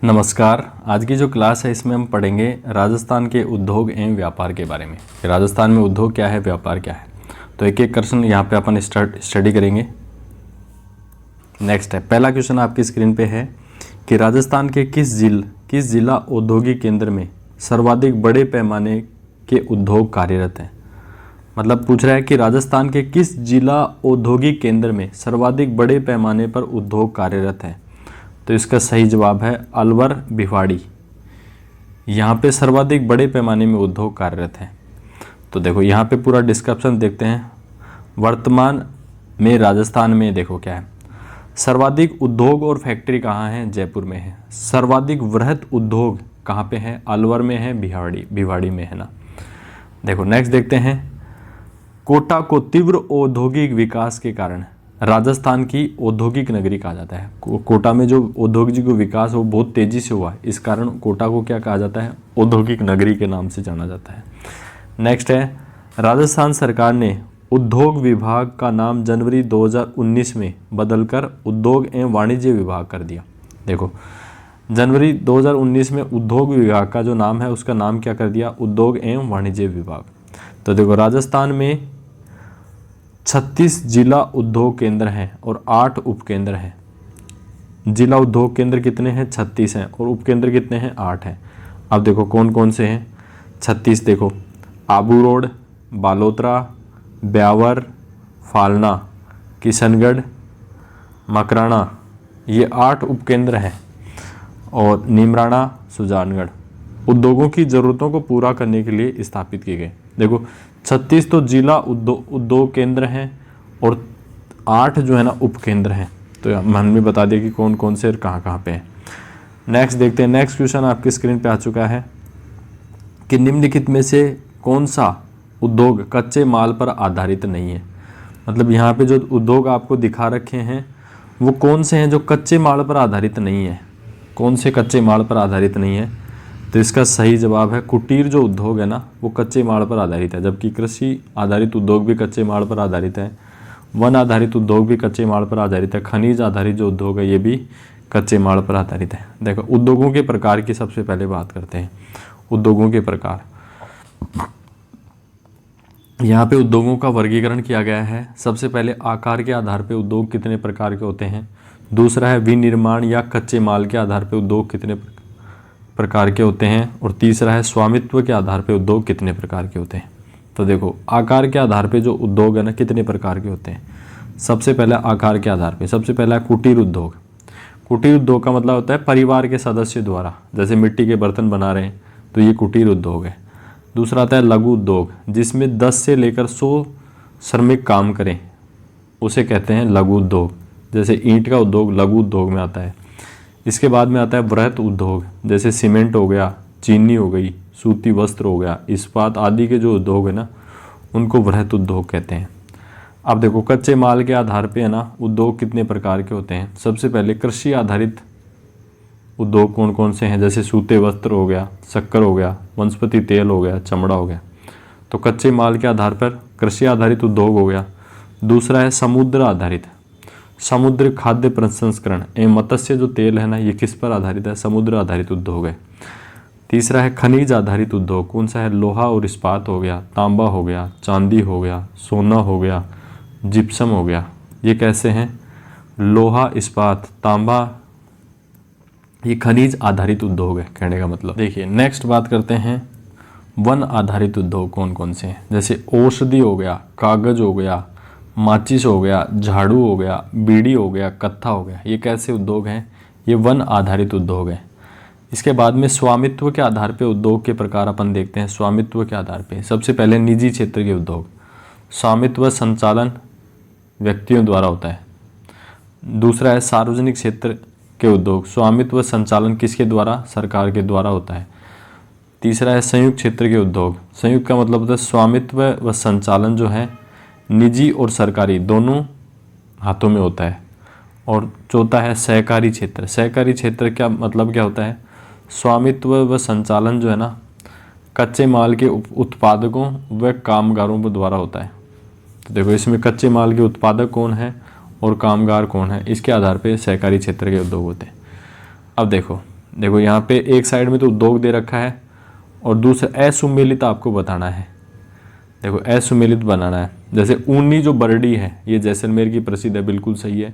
नमस्कार। आज की जो क्लास है इसमें हम पढ़ेंगे राजस्थान के उद्योग एवं व्यापार के बारे में। राजस्थान में उद्योग क्या है, व्यापार क्या है, तो एक एक क्वेश्चन यहाँ पे अपन स्टडी करेंगे। नेक्स्ट है, पहला क्वेश्चन आपकी स्क्रीन पे है कि राजस्थान के किस जिला औद्योगिक केंद्र में सर्वाधिक बड़े पैमाने के उद्योग कार्यरत हैं। मतलब पूछ रहा है कि राजस्थान के किस जिला औद्योगिक केंद्र में सर्वाधिक बड़े पैमाने पर उद्योग कार्यरत हैं। तो इसका सही जवाब है अलवर भिवाड़ी। यहाँ पे सर्वाधिक बड़े पैमाने में उद्योग कार्यरत हैं। तो देखो यहाँ पे पूरा डिस्क्रिप्शन देखते हैं। वर्तमान में राजस्थान में देखो क्या है, सर्वाधिक उद्योग और फैक्ट्री कहाँ है, जयपुर में है। सर्वाधिक वृहत उद्योग कहाँ पे है, अलवर में है, भिवाड़ी में है ना। देखो नेक्स्ट देखते हैं, कोटा को तीव्र औद्योगिक विकास के कारण राजस्थान की औद्योगिक नगरी कहा जाता है। कोटा में जो औद्योगिक विकास वो बहुत तेजी से हुआ है, इस कारण कोटा को क्या कहा जाता है, औद्योगिक नगरी के नाम से जाना जाता है। नेक्स्ट है, राजस्थान सरकार ने उद्योग विभाग का नाम जनवरी 2019 में बदलकर उद्योग एवं वाणिज्य विभाग कर दिया। देखो जनवरी 2019 में उद्योग विभाग का जो नाम है उसका नाम क्या कर दिया, उद्योग एवं वाणिज्य विभाग। तो देखो राजस्थान में 36 जिला उद्योग केंद्र हैं और 8 उपकेंद्र हैं। जिला उद्योग केंद्र कितने हैं, 36 हैं, और उपकेंद्र कितने हैं, 8 हैं। अब देखो कौन कौन से हैं 36, देखो आबू रोड, बालोतरा, ब्यावर, फालना, किशनगढ़, मकराना, ये 8 उपकेंद्र हैं, और नीमराणा, सुजानगढ़ उद्योगों की ज़रूरतों को पूरा करने के लिए स्थापित किए गए। देखो 36 तो जिला उद्योग केंद्र हैं और 8 जो है ना उपकेंद्र हैं। तो हमने बता दिया कि कौन कौन से और कहाँ कहाँ पे हैं। नेक्स्ट देखते हैं, नेक्स्ट क्वेश्चन आपकी स्क्रीन पे आ चुका है कि निम्नलिखित में से कौन सा उद्योग कच्चे माल पर आधारित नहीं है। मतलब यहाँ पे जो उद्योग आपको दिखा रखे हैं वो कौन से हैं जो कच्चे माल पर आधारित नहीं है, कौन से कच्चे माल पर आधारित नहीं है। तो इसका सही जवाब है कुटीर जो उद्योग है ना वो कच्चे माल पर आधारित है, जबकि कृषि आधारित उद्योग भी कच्चे माल पर आधारित है, वन आधारित उद्योग भी कच्चे माल पर आधारित है, खनिज आधारित जो उद्योग है ये भी कच्चे माल पर आधारित है। देखो उद्योगों के प्रकार की सबसे पहले बात करते हैं। उद्योगों के प्रकार, यहाँ पे उद्योगों का वर्गीकरण किया गया है। सबसे पहले आकार के आधार पर उद्योग कितने प्रकार के होते हैं, दूसरा है विनिर्माण या कच्चे माल के आधार पर उद्योग कितने प्रकार के होते हैं, और तीसरा है स्वामित्व के आधार पर उद्योग कितने प्रकार के होते हैं। तो देखो आकार के आधार पे जो उद्योग है ना कितने प्रकार के होते हैं। सबसे पहले आकार के आधार पे सबसे पहला है कुटीर उद्योग। कुटीर उद्योग का मतलब होता है परिवार के सदस्य द्वारा, जैसे मिट्टी के बर्तन बना रहे हैं तो ये कुटीर उद्योग है। दूसरा आता है लघु उद्योग, जिसमें 10 से लेकर 100 श्रमिक काम करें उसे कहते हैं लघु उद्योग, जैसे ईंट का उद्योग लघु उद्योग में आता है। इसके बाद में आता है वृहत उद्योग, जैसे सीमेंट हो गया, चीनी हो गई, सूती वस्त्र हो गया, इस्पात आदि के जो उद्योग है ना उनको वृहत उद्योग कहते हैं। अब देखो कच्चे माल के आधार पे है ना उद्योग कितने प्रकार के होते हैं। सबसे पहले कृषि आधारित उद्योग कौन कौन से हैं, जैसे सूते वस्त्र हो गया, शक्कर हो गया, वनस्पति तेल हो गया, चमड़ा हो गया। तो कच्चे माल के आधार पर कृषि आधारित उद्योग हो गया। दूसरा है समुद्र आधारित, समुद्र खाद्य प्रसंस्करण एवं मत्स्य जो तेल है ना ये किस पर आधारित है, समुद्र आधारित उद्योग है। तीसरा है खनिज आधारित उद्योग, कौन सा है, लोहा और इस्पात हो गया, तांबा हो गया, चांदी हो गया, सोना हो गया, जिप्सम हो गया। ये कैसे हैं, लोहा, इस्पात, तांबा, ये खनिज आधारित उद्योग है कहने का मतलब। देखिए नेक्स्ट बात करते हैं वन आधारित उद्योग कौन कौन से हैं, जैसे औषधि हो गया, कागज हो गया, माचिस हो गया, झाड़ू हो गया, बीड़ी हो गया, कत्था हो गया। ये कैसे उद्योग हैं, ये वन आधारित उद्योग हैं। इसके बाद में स्वामित्व के आधार पे उद्योग के प्रकार अपन देखते हैं। स्वामित्व के आधार पे सबसे पहले निजी क्षेत्र के उद्योग, स्वामित्व संचालन व्यक्तियों द्वारा होता है। दूसरा है सार्वजनिक क्षेत्र के उद्योग, स्वामित्व संचालन किसके द्वारा, सरकार के द्वारा होता है। तीसरा है संयुक्त क्षेत्र के उद्योग, संयुक्त का मतलब होता है स्वामित्व व संचालन जो है निजी और सरकारी दोनों हाथों में होता है। और चौथा है सहकारी क्षेत्र, सहकारी क्षेत्र क्या मतलब क्या होता है, स्वामित्व व संचालन जो है ना कच्चे माल के उत्पादकों व कामगारों के द्वारा होता है। तो देखो इसमें कच्चे माल के उत्पादक कौन है और कामगार कौन है, इसके आधार पे सहकारी क्षेत्र के उद्योग होते हैं। अब देखो देखो यहाँ पे एक साइड में तो उद्योग दे रखा है और दूसरा असुमेलित आपको बताना है। देखो असुमेलित बनाना है। जैसे ऊनी जो बरडी है ये जैसलमेर की प्रसिद्ध है, बिल्कुल सही है।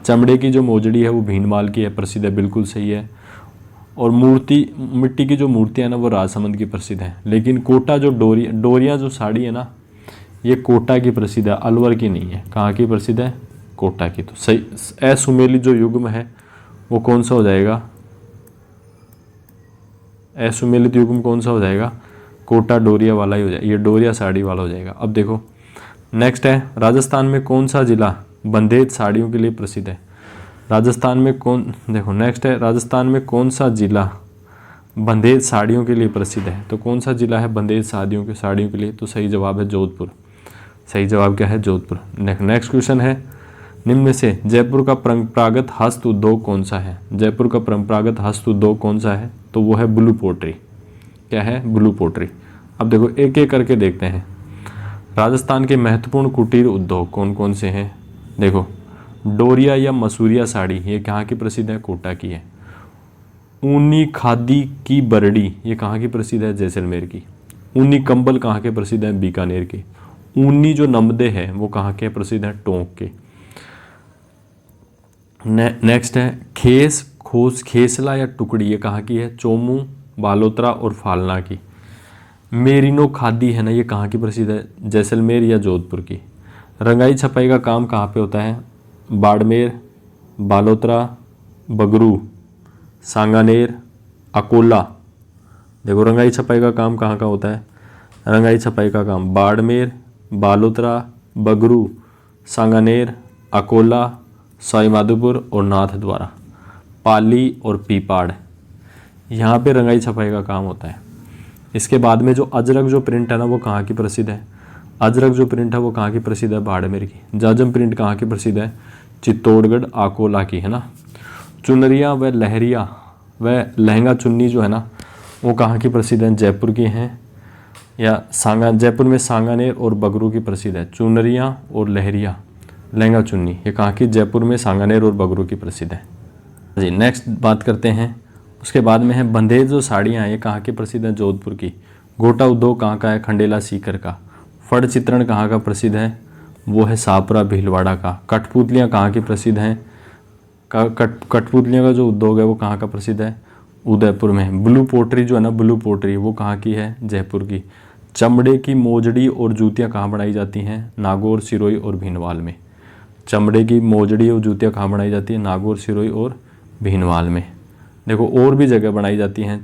चमड़े की जो मोजड़ी है वो भीनमाल की है, प्रसिद्ध है, बिल्कुल सही है। और मूर्ति मिट्टी की जो मूर्तियाँ ना वो राजसमंद की प्रसिद्ध है। लेकिन कोटा जो डोरिया जो साड़ी है ना ये कोटा की प्रसिद्ध है, अलवर की नहीं है। कहाँ की प्रसिद्ध है? कोटा की। तो सही असुमेलित जो युग्म है वो कौन सा हो जाएगा? असुमेलित युग्म कौन सा हो जाएगा? कोटा डोरिया वाला ही हो जाएगा, ये डोरिया साड़ी वाला हो जाएगा। अब देखो नेक्स्ट है, राजस्थान में कौन सा जिला बंधेज साड़ियों के लिए प्रसिद्ध है? राजस्थान में देखो नेक्स्ट है, राजस्थान में कौन सा जिला बंधेज साड़ियों के लिए प्रसिद्ध है? तो कौन सा जिला है बंधेज साड़ियों के लिए? तो सही जवाब है जोधपुर। सही जवाब क्या है? जोधपुर। नेक्स्ट क्वेश्चन है, निम्न में से जयपुर का परंपरागत हस्त उद्योग कौन सा है? जयपुर का परंपरागत हस्त उद्योग कौन सा है? तो वो है ब्लू पोट्री। क्या है? Blue pottery. अब देखो एक एक करके देखते हैं। राजस्थान के महत्वपूर्ण कुटीर उद्योग कौन कौन से हैं? देखो डोरिया या मसूरिया साड़ी ये कहाँ की प्रसिद्ध है? कोटा की है। ऊनी खादी की बरड़ी ये कहाँ की प्रसिद्ध है? जैसलमेर की। ऊनी कंबल कहाँ के प्रसिद्ध है? बीकानेर के। ऊनी जो नमदे है वो कहाँ के प्रसिद्ध है? टोंक के। नेक्स्ट है खेस खोस खेसला या टुकड़ी ये कहाँ की है? चोमू, बालोतरा और फालना की। मेरिनो खादी है ना ये कहाँ की प्रसिद्ध है? जैसलमेर या जोधपुर की। रंगाई छपाई का काम कहाँ पे होता है? बाड़मेर, बालोतरा, बगरू, सांगानेर, अकोला। देखो रंगाई छपाई का काम कहाँ का होता है? रंगाई छपाई का काम बाड़मेर, बालोतरा, बगरू, सांगानेर, अकोला, सवाईमाधोपुर और नाथद्वारा। पाली और पीपाड़ यहाँ पे रंगाई छपाई का काम होता है। इसके बाद में जो अजरक जो प्रिंट है ना वो कहाँ की प्रसिद्ध है? अजरक जो प्रिंट है वो कहाँ की प्रसिद्ध है? बाड़मेर की। जाजम प्रिंट कहाँ की प्रसिद्ध है? चित्तौड़गढ़, अकोला की, है ना। चुनरिया व लहरिया व लहंगा चुन्नी जो है ना वो कहाँ की प्रसिद्ध है? जयपुर की हैं या जयपुर में सांगानेर और बगरू की प्रसिद्ध है। चुनरिया और लहरिया लहंगा चुन्नी ये कहाँ की? जयपुर में सांगानेर और बगरू की प्रसिद्ध है जी। नेक्स्ट बात करते हैं, उसके बाद में है बंधेज जो साड़ियाँ हैं ये कहाँ की प्रसिद्ध है? जोधपुर की। गोटा उद्योग कहाँ का है? खंडेला सीकर का। फड़ चित्रण कहाँ का प्रसिद्ध है? वो है शाहपुरा भीलवाड़ा का। कठपुतलियाँ कहाँ की प्रसिद्ध हैं? कठपुतलियों का जो उद्योग है वो कहाँ का प्रसिद्ध है? उदयपुर में। ब्लू पोट्री जो है ना ब्लू पोट्री वो कहाँ की है? जयपुर की। चमड़े की मोजड़ी और जूतियाँ कहाँ बनाई जाती हैं? नागौर, सिरोही और भीनवाल में। चमड़े की मोजड़ी और जूतियाँ कहाँ बनाई जाती है? नागौर, सिरोही और भीनवाल में। देखो और भी जगह बनाई जाती हैं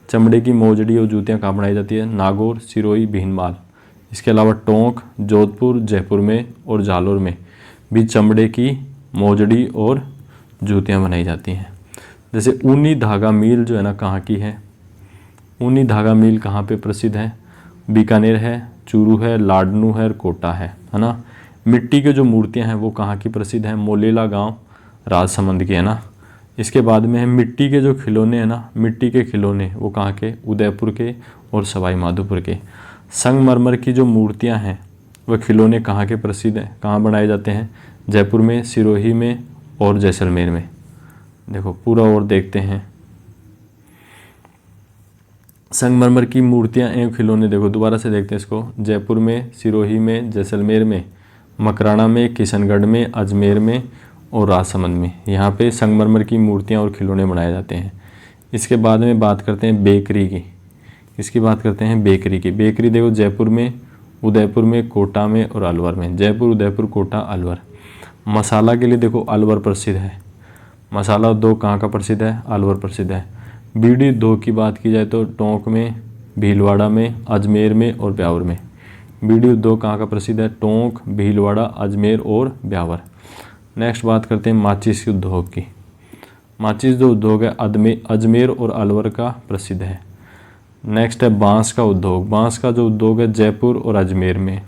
चमड़े की मोजड़ी और जूतियाँ कहाँ बनाई जाती है? नागौर, सिरोही, भीनमाल। इसके अलावा टोंक, जोधपुर, जयपुर में और जालोर में भी चमड़े की मोजड़ी और जूतियाँ बनाई जाती हैं। जैसे ऊनी धागा मिल जो है ना कहाँ की है? ऊनी धागा मिल कहाँ पे प्रसिद्ध है? बीकानेर है, चूरू है, लाडनू है और कोटा है ना। मिट्टी के जो मूर्तियाँ हैं वो कहाँ की प्रसिद्ध हैं? मोलेला गाँव, राजसमंद के, है ना। इसके बाद में है मिट्टी के जो खिलौने हैं ना, मिट्टी के खिलौने वो कहाँ के? उदयपुर के और सवाईमाधोपुर के। संगमरमर की जो मूर्तियाँ हैं वह खिलौने कहाँ के प्रसिद्ध हैं? कहाँ बनाए जाते हैं? जयपुर में, सिरोही में और जैसलमेर में। देखो पूरा और देखते हैं। संगमरमर की मूर्तियाँ एवं खिलौने देखो दोबारा से देखते हैं इसको। जयपुर में, सिरोही में, जैसलमेर में, मकराना में, किशनगढ़ में, अजमेर में और राजसमंद में यहाँ पे संगमरमर की मूर्तियाँ और खिलौने बनाए जाते हैं। इसके बाद में बात करते हैं बेकरी की। इसकी बात करते हैं बेकरी की। बेकरी देखो जयपुर में, उदयपुर में, कोटा में और अलवर में। जयपुर, उदयपुर, कोटा, अलवर। मसाला के लिए देखो अलवर प्रसिद्ध है। मसाला उद्योग कहाँ का प्रसिद्ध है? अलवर प्रसिद्ध है। बीड़ी उद्योग की बात की जाए तो टोंक में, भीलवाड़ा में, अजमेर में और ब्यावर में। बीड़ी उद्योग कहाँ का प्रसिद्ध है? टोंक, भीलवाड़ा, अजमेर और ब्यावर। नेक्स्ट बात करते हैं माचिस के उद्योग की। माचिस जो उद्योग है अजमेर और अलवर का प्रसिद्ध है। नेक्स्ट है बांस का उद्योग। बांस का जो उद्योग है जयपुर और अजमेर में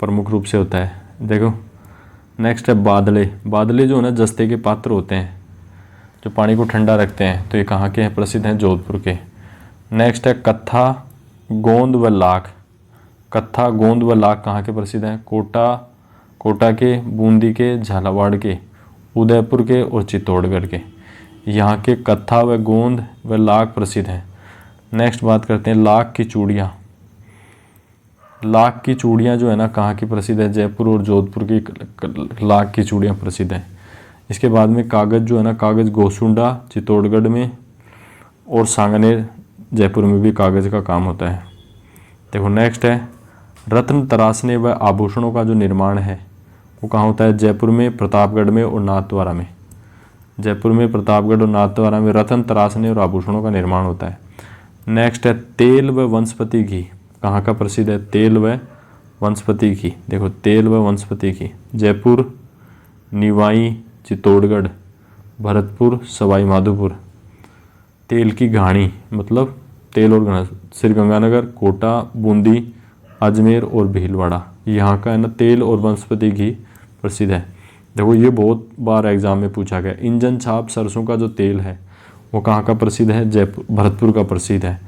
प्रमुख रूप से होता है। देखो नेक्स्ट है बादले। बादले जो है ना जस्ते के पात्र होते हैं जो पानी को ठंडा रखते हैं, तो ये कहाँ के हैं? प्रसिद्ध हैं जोधपुर के। नेक्स्ट है कत्था, गोंद व लाख। कत्था, गोंद व लाख कहाँ के प्रसिद्ध हैं? कोटा के, बूंदी के, झालावाड़ के, उदयपुर के और चित्तौड़गढ़ के। यहाँ के कत्था व गोंद व लाख प्रसिद्ध हैं। नेक्स्ट बात करते हैं लाख की चूड़ियाँ। लाख की चूड़ियाँ जो है ना कहाँ की प्रसिद्ध है? जयपुर और जोधपुर की लाख की चूड़ियाँ प्रसिद्ध हैं। इसके बाद में कागज़ जो है ना, कागज़ गोसुंडा चित्तौड़गढ़ में और सांगनेर जयपुर में भी कागज़ का काम होता है। देखो नेक्स्ट है रत्न तराशने व आभूषणों का जो निर्माण है वो कहाँ होता है? जयपुर में, प्रतापगढ़ में और नाथद्वारा में। जयपुर में, प्रतापगढ़ और नाथद्वारा में रत्न तराशने और आभूषणों का निर्माण होता है। नेक्स्ट है तेल व वनस्पति घी कहाँ का प्रसिद्ध है? तेल व वनस्पति घी। देखो तेल व वनस्पति घी जयपुर, निवाई, चित्तौड़गढ़, भरतपुर, सवाई माधोपुर। तेल की घाणी मतलब तेल और घाणी श्रीगंगानगर, कोटा, बूंदी, अजमेर और भीलवाड़ा। यहाँ का है ना तेल और वनस्पति घी प्रसिद्ध है। देखो ये बहुत बार एग्जाम में पूछा गया। इंजन छाप सरसों का जो तेल है वो कहाँ का प्रसिद्ध है? जयपुर, भरतपुर का प्रसिद्ध है।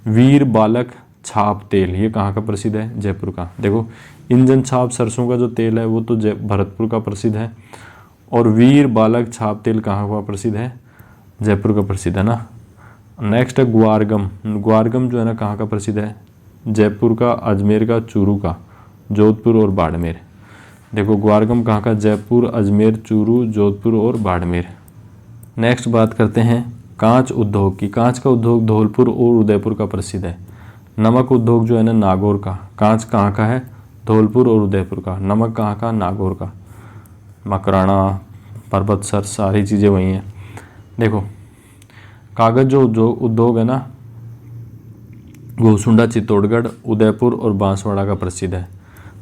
वीर बालक छाप तेल ये कहाँ का प्रसिद्ध है? जयपुर का। देखो इंजन छाप सरसों का जो तेल है वो तो भरतपुर का प्रसिद्ध है, और वीर बालक छाप तेल कहाँ का प्रसिद्ध है? जयपुर का प्रसिद्ध है ना। नेक्स्ट है ग्वारगम। ग्वारगम जो है ना कहाँ का प्रसिद्ध है? जयपुर का, अजमेर का, चूरू का, जोधपुर और बाड़मेर। देखो ग्वारगम कहाँ का? जयपुर, अजमेर, चूरू, जोधपुर और बाड़मेर। नेक्स्ट बात करते हैं कांच उद्योग की। कांच का उद्योग धौलपुर और उदयपुर का प्रसिद्ध है। नमक उद्योग जो है ना नागौर का। कांच कहाँ का है? धौलपुर और उदयपुर का। नमक कहाँ का? नागौर का। मकराना, परबतसर सारी चीज़ें वही हैं। देखो कागज़ जो उद्योग है ना गोसुंडा चित्तौड़गढ़, उदयपुर और बांसवाड़ा का प्रसिद्ध है।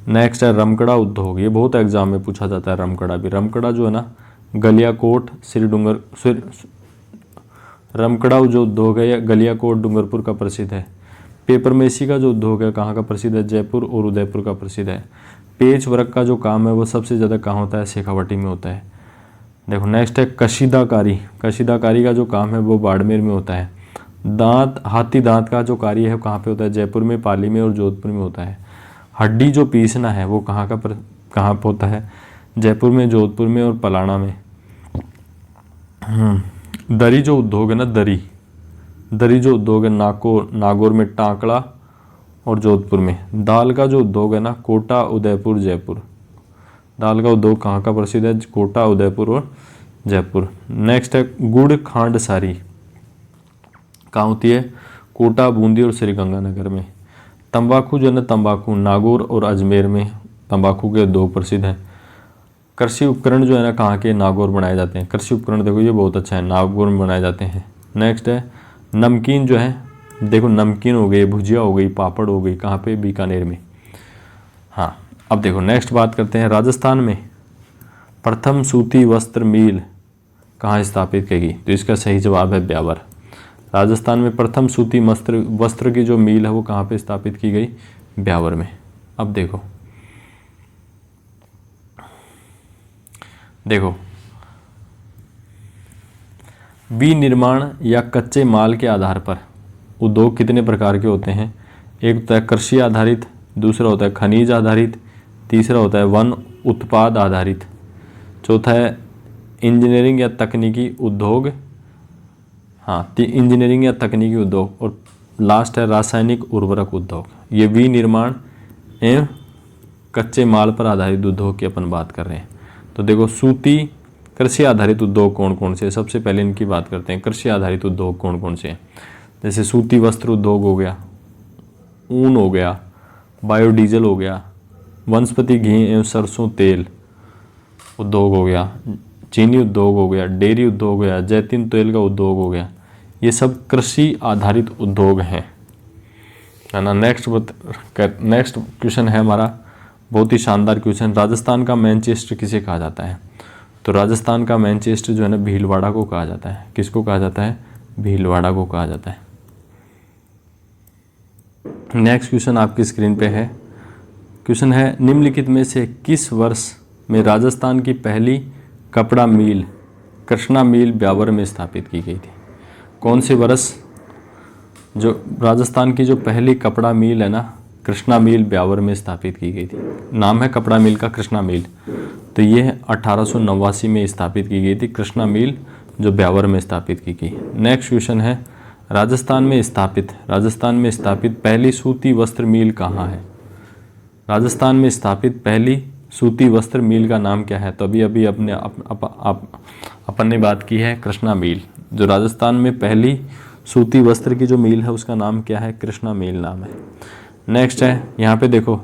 नेक्स्ट है रमकड़ा उद्योग। ये बहुत एग्जाम में पूछा जाता है रमकड़ा भी। रमकड़ा जो है ना गलियाकोट, रमकड़ा जो उद्योग है ये गलियाकोट डूंगरपुर का प्रसिद्ध है। पेपर मेसी का जो उद्योग है कहाँ का प्रसिद्ध है? जयपुर और उदयपुर का प्रसिद्ध है। पेच वर्क का जो काम है वो सबसे ज़्यादा कहाँ होता है? शेखावाटी में होता है। देखो नेक्स्ट है कशीदाकारी। कशीदाकारी का जो काम है वो बाड़मेर में होता है। दांत, हाथी दांत का जो कार्य है कहाँ पे होता है? जयपुर में, पाली में और जोधपुर में होता है। हड्डी जो पीसना है वो कहाँ पे होता है? जयपुर में, जोधपुर में और पलाना में। दरी जो उद्योग है ना दरी जो उद्योग है नागौर में, टांकड़ा और जोधपुर में। दाल का जो उद्योग है ना कोटा, उदयपुर, जयपुर। दाल का उद्योग कहाँ का प्रसिद्ध है? कोटा, उदयपुर और जयपुर। नेक्स्ट है गुड़ खांड सारी कहाँ होती है? कोटा, बूंदी और श्रीगंगानगर में। तंबाकू जो है ना तंबाकू नागौर और अजमेर में तंबाकू के उद्योग प्रसिद्ध हैं। कृषि उपकरण जो है ना कहाँ के? नागौर बनाए जाते हैं। कृषि उपकरण देखो ये बहुत अच्छा है, नागौर में बनाए जाते हैं। नेक्स्ट है नमकीन जो है, देखो नमकीन हो गई, भुजिया हो गई, पापड़ हो गई, कहाँ पे? बीकानेर में। हाँ अब देखो नेक्स्ट बात करते हैं राजस्थान में प्रथम सूती वस्त्र मिल कहाँ स्थापित की गई? तो इसका सही जवाब है ब्यावर। राजस्थान में प्रथम सूती वस्त्र की जो मिल है वो कहाँ पे स्थापित की गई? ब्यावर में। अब देखो विनिर्माण या कच्चे माल के आधार पर उद्योग कितने प्रकार के होते हैं? एक होता है कृषि आधारित, दूसरा होता है खनिज आधारित, तीसरा होता है वन उत्पाद आधारित, चौथा है इंजीनियरिंग या तकनीकी उद्योग, इंजीनियरिंग या तकनीकी उद्योग, और लास्ट है रासायनिक उर्वरक उद्योग। ये विनिर्माण एवं कच्चे माल पर आधारित उद्योग की अपन बात कर रहे हैं। तो देखो सूती कृषि आधारित उद्योग कौन कौन से? सबसे पहले इनकी बात करते हैं। कृषि आधारित उद्योग कौन कौन से हैं? जैसे सूती वस्त्र उद्योग हो गया, ऊन हो गया, बायोडीजल हो गया, वनस्पति घी एवं सरसों तेल उद्योग हो गया, चीनी उद्योग हो गया, डेयरी उद्योग हो गया, जैतून तेल का उद्योग हो गया। ये सब कृषि आधारित उद्योग हैं, है ना। नेक्स्ट क्वेश्चन है हमारा बहुत ही शानदार क्वेश्चन। राजस्थान का मैनचेस्टर किसे कहा जाता है? तो राजस्थान का मैनचेस्टर जो है ना भीलवाड़ा को कहा जाता है। किसको कहा जाता है? भीलवाड़ा को कहा जाता है। नेक्स्ट क्वेश्चन आपकी स्क्रीन पे है। क्वेश्चन है निम्नलिखित में से किस वर्ष में राजस्थान की पहली कपड़ा मिल कृष्णा मिल ब्यावर में स्थापित की गई थी? कौन से वर्ष जो राजस्थान की जो पहली कपड़ा मिल है ना कृष्णा मिल ब्यावर में स्थापित की गई थी? नाम है कपड़ा मिल का कृष्णा मिल। तो ये 1889 में स्थापित की गई थी कृष्णा मिल जो ब्यावर में स्थापित की गई। नेक्स्ट क्वेश्चन है, राजस्थान में स्थापित पहली सूती वस्त्र मिल कहाँ है? राजस्थान में स्थापित पहली सूती वस्त्र मिल का नाम क्या है? तो अभी अपन ने बात की है कृष्णा मिल। जो राजस्थान में पहली सूती वस्त्र की जो मिल है उसका नाम क्या है? कृष्णा मिल नाम है। नेक्स्ट है, यहाँ पे देखो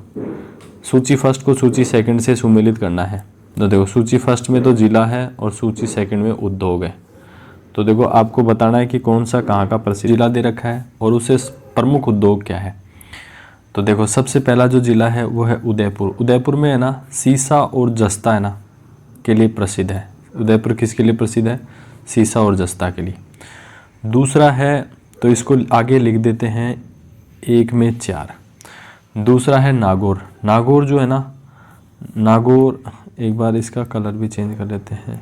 सूची फर्स्ट को सूची सेकंड से सुमेलित करना है। तो देखो सूची फर्स्ट में तो जिला है और सूची सेकंड में उद्योग है। तो देखो आपको बताना है कि कौन सा कहाँ का प्रसिद्ध जिला दे रखा है और उसे प्रमुख उद्योग क्या है। तो देखो सबसे पहला जो जिला है वो है उदयपुर। उदयपुर में है ना सीसा और जस्ता है ना के लिए प्रसिद्ध है। उदयपुर किसके लिए प्रसिद्ध है? सीसा और जस्ता के लिए। दूसरा है, तो इसको आगे लिख देते हैं 1 में 4। दूसरा है नागौर। नागौर जो है ना, नागौर एक बार इसका कलर भी चेंज कर लेते हैं।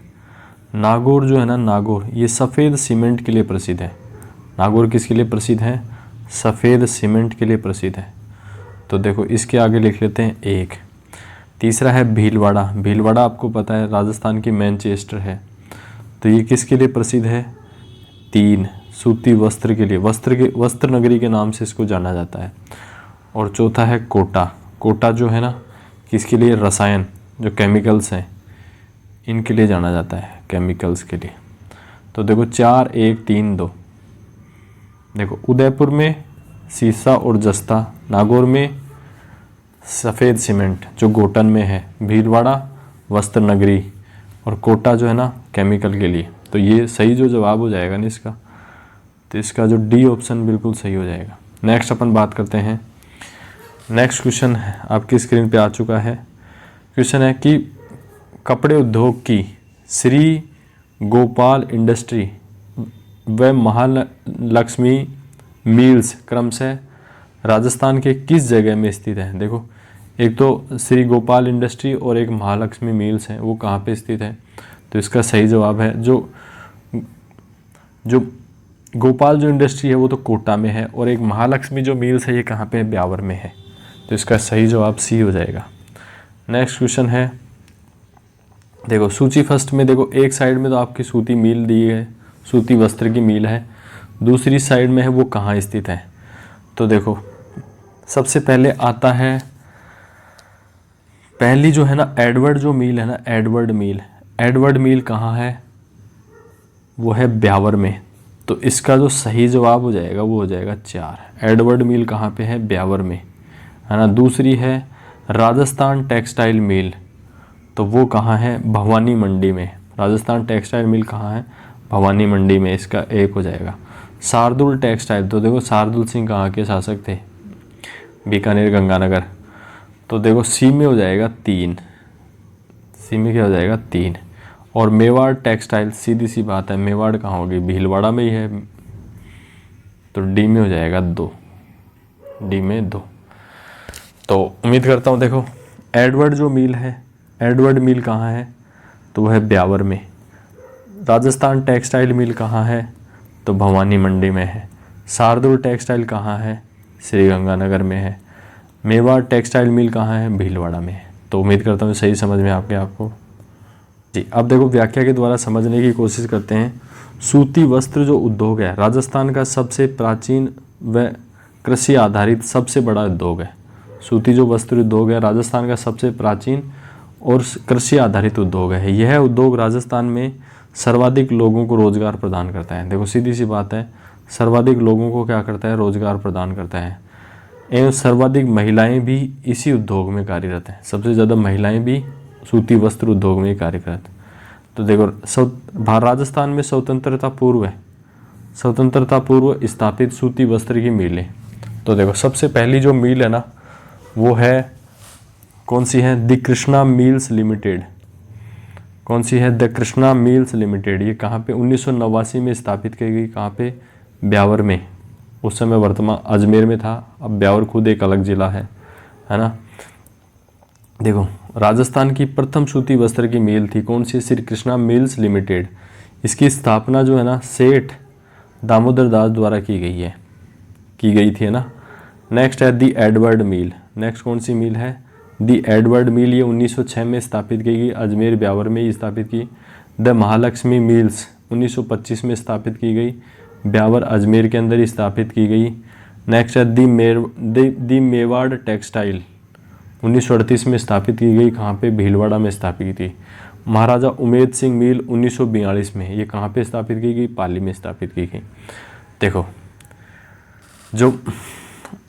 नागौर जो है ना, नागौर ये सफ़ेद सीमेंट के लिए प्रसिद्ध है। नागौर किसके लिए प्रसिद्ध है? सफ़ेद सीमेंट के लिए प्रसिद्ध है। तो देखो इसके आगे लिख लेते हैं 1। तीसरा है भीलवाड़ा। भीलवाड़ा आपको पता है राजस्थान की मैनचेस्टर है। तो ये किसके लिए प्रसिद्ध है? 3 सूती वस्त्र के लिए, वस्त्र नगरी के नाम से इसको जाना जाता है। और चौथा है कोटा। कोटा जो है ना किसके लिए? रसायन जो केमिकल्स हैं इनके लिए जाना जाता है, केमिकल्स के लिए। तो देखो 4 1 3 2। देखो उदयपुर में सीसा और जस्ता, नागौर में सफ़ेद सीमेंट जो गोटन में है, भीलवाड़ा वस्त्र नगरी और कोटा जो है ना केमिकल के लिए। तो ये सही जो जवाब हो जाएगा ना इसका, तो इसका जो डी ऑप्शन बिल्कुल सही हो जाएगा। नेक्स्ट अपन बात करते हैं। नेक्स्ट क्वेश्चन आपकी स्क्रीन पे आ चुका है। क्वेश्चन है कि कपड़े उद्योग की श्री गोपाल इंडस्ट्री व महालक्ष्मी मिल्स क्रमशः राजस्थान के किस जगह में स्थित है? देखो एक तो श्री गोपाल इंडस्ट्री और एक महालक्ष्मी मिल्स है, वो कहाँ पे स्थित है? तो इसका सही जवाब है जो गोपाल जो इंडस्ट्री है वो तो कोटा में है और एक महालक्ष्मी जो मिल्स है ये कहाँ पे है? ब्यावर में है। तो इसका सही जवाब सी हो जाएगा। नेक्स्ट क्वेश्चन है, देखो सूची फर्स्ट में देखो एक साइड में तो आपकी सूती मिल दी है, सूती वस्त्र की मिल है, दूसरी साइड में है वो कहाँ स्थित है? तो देखो सबसे पहले आता है पहली जो है ना एडवर्ड जो मिल है ना, एडवर्ड मिल कहाँ है? वो है ब्यावर में। तो इसका जो सही जवाब हो जाएगा वो हो जाएगा 4। एडवर्ड मिल कहाँ पे है? ब्यावर में, है ना। दूसरी है राजस्थान टेक्सटाइल मिल, तो वो कहाँ है? भवानी मंडी में। राजस्थान टेक्सटाइल मिल कहाँ है? भवानी मंडी में। इसका 1 हो जाएगा। शार्दुल टेक्सटाइल, तो देखो शार्दुल सिंह कहाँ के शासक थे? बीकानेर गंगानगर। तो देखो सी में हो जाएगा 3। सी में क्या हो जाएगा? 3। और मेवाड़ टेक्सटाइल, सीधी सी बात है मेवाड़ कहाँ होगी? भीलवाड़ा में ही है। तो डी में हो जाएगा 2। डी में 2। तो उम्मीद करता हूँ देखो एडवर्ड जो मिल है, एडवर्ड मिल कहाँ है? तो वह है ब्यावर में। राजस्थान टेक्सटाइल मिल कहाँ है? तो भवानी मंडी में है। शार्दुल टेक्सटाइल कहाँ है? श्री गंगानगर में है। मेवाड़ टेक्सटाइल मिल कहाँ है? भीलवाड़ा में है। तो उम्मीद करता हूँ सही समझ में आपको जी। अब देखो व्याख्या के द्वारा समझने की कोशिश करते हैं। सूती वस्त्र जो उद्योग है राजस्थान का सबसे प्राचीन व कृषि आधारित सबसे बड़ा उद्योग है। सूती जो वस्त्र उद्योग है राजस्थान का सबसे प्राचीन और कृषि आधारित उद्योग है। यह उद्योग राजस्थान में सर्वाधिक लोगों को रोजगार प्रदान करता है। देखो सीधी सी बात है, सर्वाधिक लोगों को क्या करता है? रोजगार प्रदान करता है। एवं सर्वाधिक महिलाएं भी इसी उद्योग में कार्यरत हैं। सबसे ज़्यादा महिलाएं भी सूती वस्त्र उद्योग में कार्यरत। तो देखो राजस्थान में स्वतंत्रता पूर्व स्थापित सूती वस्त्र की मिलें। तो देखो सबसे पहली जो मिल है ना वो है कौन सी है? The Krishna Mills limited. कौन सी है? The Krishna Mills limited. ये कहाँ पे? 1989 में स्थापित की गई। कहाँ पे? ब्यावर में। उस समय वर्तमान अजमेर में था, अब ब्यावर खुद एक अलग जिला है ना। देखो राजस्थान की प्रथम सूती वस्त्र की मिल थी कौन सी? Shri Krishna Mills Limited. इसकी स्थापना जो है ना सेठ दामोदर दास द्वारा की गई थी, है ना। नेक्स्ट है दी एडवर्ड मिल। नेक्स्ट कौन सी मिल है? दी एडवर्ड मिल। ये 1906 में स्थापित की गई, अजमेर ब्यावर में ही स्थापित की। द महालक्ष्मी मिल्स 1925 में स्थापित की गई, ब्यावर अजमेर के अंदर ही स्थापित की गई। नेक्स्ट है दी मेवाड़ टेक्सटाइल 1938 में स्थापित की गई, कहाँ पे, भीलवाड़ा में स्थापित की थी। महाराजा उमेद सिंह मिल 1942 में, ये कहाँ पे स्थापित की गई, पाली में स्थापित की गई। देखो जो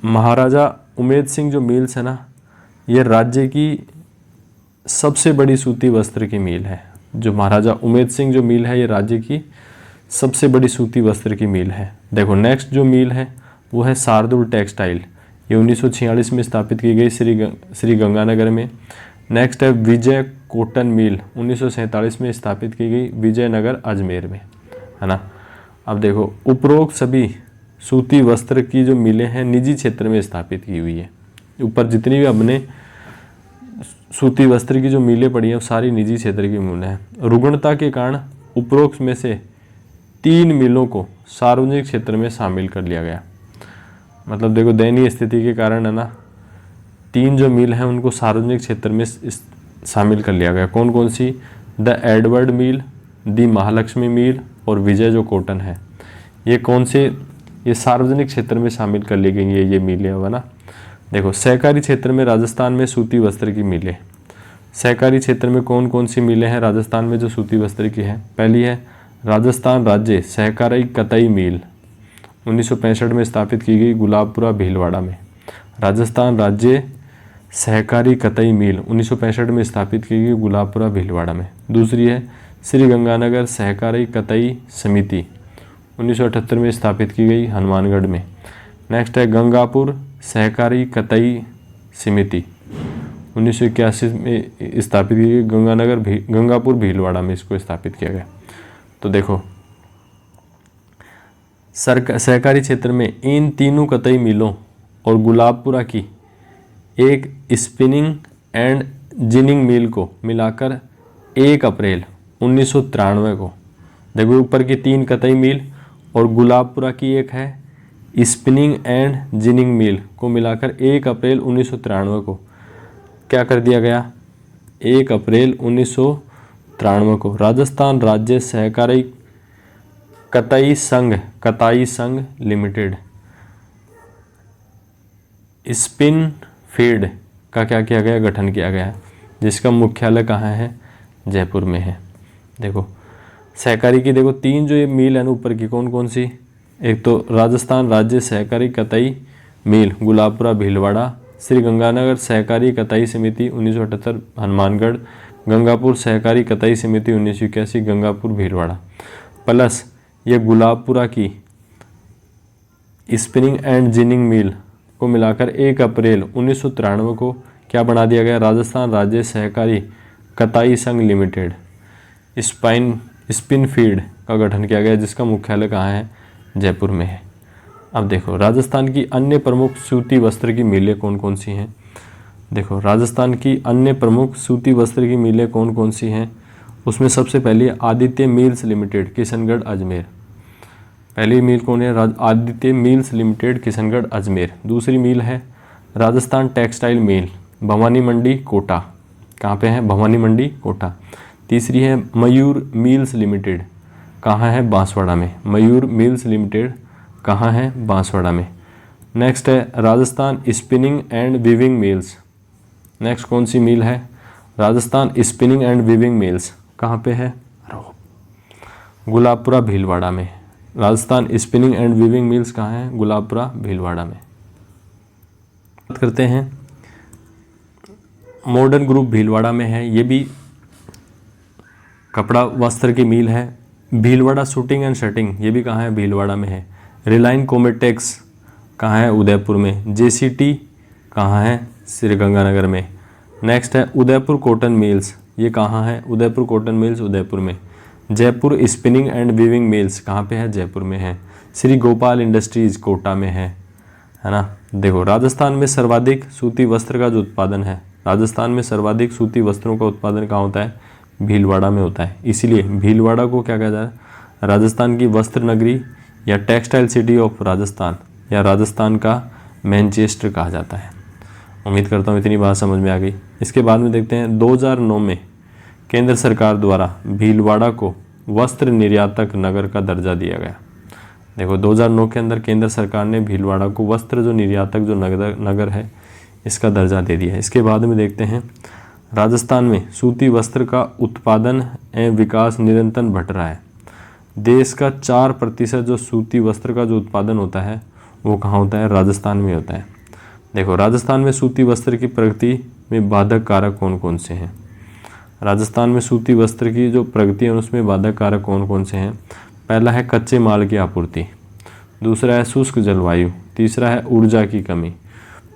महाराजा उमेद सिंह जो मिल्स है ना, ये राज्य की सबसे बड़ी सूती वस्त्र की मिल है। जो महाराजा उमेद सिंह जो मिल है, ये राज्य की सबसे बड़ी सूती वस्त्र की मिल है। देखो नेक्स्ट जो मिल है वो है शार्दुल टेक्सटाइल, ये 1946 में स्थापित की गई श्री गंगानगर में। नेक्स्ट है विजय कॉटन मिल 1947 में स्थापित की गई, विजयनगर अजमेर में, है ना। अब देखो उपरोक्त सभी सूती वस्त्र की जो मिलें हैं निजी क्षेत्र में स्थापित की हुई है। ऊपर जितनी भी हमने सूती वस्त्र की जो मिलें पड़ी हैं वो सारी निजी क्षेत्र की मिलें हैं। रुग्णता के कारण उपरोक्त में से 3 मिलों को सार्वजनिक क्षेत्र में शामिल कर लिया गया। मतलब देखो दयनीय स्थिति के कारण है ना, 3 जो मिल हैं उनको सार्वजनिक क्षेत्र में शामिल कर लिया गया। कौन कौन सी, द एडवर्ड मिल, दी महालक्ष्मी मिल और विजय जो कॉटन है, ये कौन से, ये सार्वजनिक क्षेत्र में शामिल कर ली गई है ये मिलें, है ना। देखो सहकारी क्षेत्र में राजस्थान में सूती वस्त्र की मिलें, सहकारी क्षेत्र में कौन कौन सी मिलें हैं राजस्थान में जो सूती वस्त्र की है। पहली है राजस्थान राज्य सहकारी कतई मिल 1965 में स्थापित की गई, गुलाबपुरा भीलवाड़ा में। राजस्थान राज्य सहकारी कतई मिल 1965 में स्थापित की गई, गुलाबपुरा भीलवाड़ा में। दूसरी है श्री गंगानगर सहकारी कतई समिति 1978 में स्थापित की गई, हनुमानगढ़ में। नेक्स्ट है गंगापुर सहकारी कतई समिति 1981 में स्थापित की गई, गंगापुर भीलवाड़ा में इसको स्थापित किया गया। तो देखो सहकारी क्षेत्र में इन तीनों कतई मिलों और गुलाबपुरा की एक स्पिनिंग एंड जिनिंग मिल को मिलाकर 1 अप्रैल 1993 को, देखो ऊपर की 3 कतई मिल और गुलाबपुरा की एक है स्पिनिंग एंड जिनिंग मिल को मिलाकर 1 अप्रैल 1993 को क्या कर दिया गया, 1 अप्रैल 1993 को राजस्थान राज्य सहकारी कताई संघ लिमिटेड स्पिन फीड का क्या किया गया, गठन किया गया है, जिसका मुख्यालय कहाँ है, जयपुर में है। देखो सहकारी की देखो 3 जो ये मिल है ना ऊपर की, कौन कौन सी, एक तो राजस्थान राज्य सहकारी कतई मिल गुलाबपुरा भीलवाड़ा, श्री गंगानगर सहकारी कतई समिति 1978 हनुमानगढ़, गंगापुर सहकारी कतई समिति 1981 गंगापुर भीलवाड़ा, प्लस ये गुलाबपुरा की स्पिनिंग एंड जिनिंग मिल को मिलाकर 1 अप्रैल 1993 को क्या बना दिया गया, राजस्थान राज्य सहकारी कताई संघ लिमिटेड स्पिन फीड का गठन किया गया, जिसका मुख्यालय कहाँ है, जयपुर में है। अब देखो राजस्थान की अन्य प्रमुख सूती वस्त्र की मिलें कौन कौन सी हैं। देखो राजस्थान की अन्य प्रमुख सूती वस्त्र की मिलें कौन कौन सी हैं, उसमें सबसे पहली आदित्य मिल्स लिमिटेड किशनगढ़ अजमेर। पहली मिल कौन है, आदित्य मिल्स लिमिटेड किशनगढ़ अजमेर। दूसरी मिल है राजस्थान टेक्सटाइल मिल भवानी मंडी कोटा, कहाँ पे है, भवानी मंडी कोटा। तीसरी है मयूर मिल्स लिमिटेड, कहाँ है, बांसवाड़ा में। मयूर मिल्स लिमिटेड कहाँ है, बांसवाड़ा में। नेक्स्ट है Rajasthan spinning and weaving mills. Next कौन सी मिल है, Rajasthan spinning and weaving mills कहाँ पे है, गुलाबपुरा भीलवाड़ा में। Rajasthan spinning and weaving mills कहाँ है, गुलाबपुरा भीलवाड़ा में। बात करते हैं मॉडर्न ग्रुप भीलवाड़ा में है, ये भी कपड़ा वस्त्र की मिल है। भीलवाड़ा शूटिंग एंड शर्टिंग, ये भी कहाँ है, भीलवाड़ा में है। रिलायंस कोमेटेक्स कहाँ है, उदयपुर में। जेसीटी कहाँ है, श्री गंगानगर में। नेक्स्ट है उदयपुर कॉटन मिल्स, ये कहाँ है, उदयपुर कॉटन मिल्स उदयपुर में। Jaipur spinning and weaving mills कहाँ पे है, जयपुर में है। श्री गोपाल इंडस्ट्रीज कोटा में है ना। देखो राजस्थान में सर्वाधिक सूती वस्त्र का जो उत्पादन है, राजस्थान में सर्वाधिक सूती वस्त्रों का उत्पादन कहाँ होता है, भीलवाड़ा में होता है। इसीलिए भीलवाड़ा को क्या कहता है, राजस्थान की वस्त्र नगरी या टेक्सटाइल सिटी ऑफ राजस्थान या राजस्थान का मैनचेस्टर कहा जाता है। उम्मीद करता हूँ इतनी बात समझ में आ गई। इसके बाद में देखते हैं 2009 में केंद्र सरकार द्वारा भीलवाड़ा को वस्त्र निर्यातक नगर का दर्जा दिया गया? देखो 2009 के अंदर केंद्र सरकार ने भीलवाड़ा को वस्त्र जो निर्यातक जो नगर है इसका दर्जा दे दिया है। इसके बाद में देखते हैं राजस्थान में सूती वस्त्र का उत्पादन एवं विकास निरंतर बढ़ रहा है। देश का 4% जो सूती वस्त्र का जो उत्पादन होता है वो कहाँ होता है? राजस्थान में होता है। देखो राजस्थान में सूती वस्त्र की प्रगति में बाधक कारक कौन कौन से हैं? राजस्थान में सूती वस्त्र की जो प्रगति है उसमें बाधक कारक कौन कौन से हैं? पहला है कच्चे माल की आपूर्ति, दूसरा है शुष्क जलवायु, तीसरा है ऊर्जा की कमी,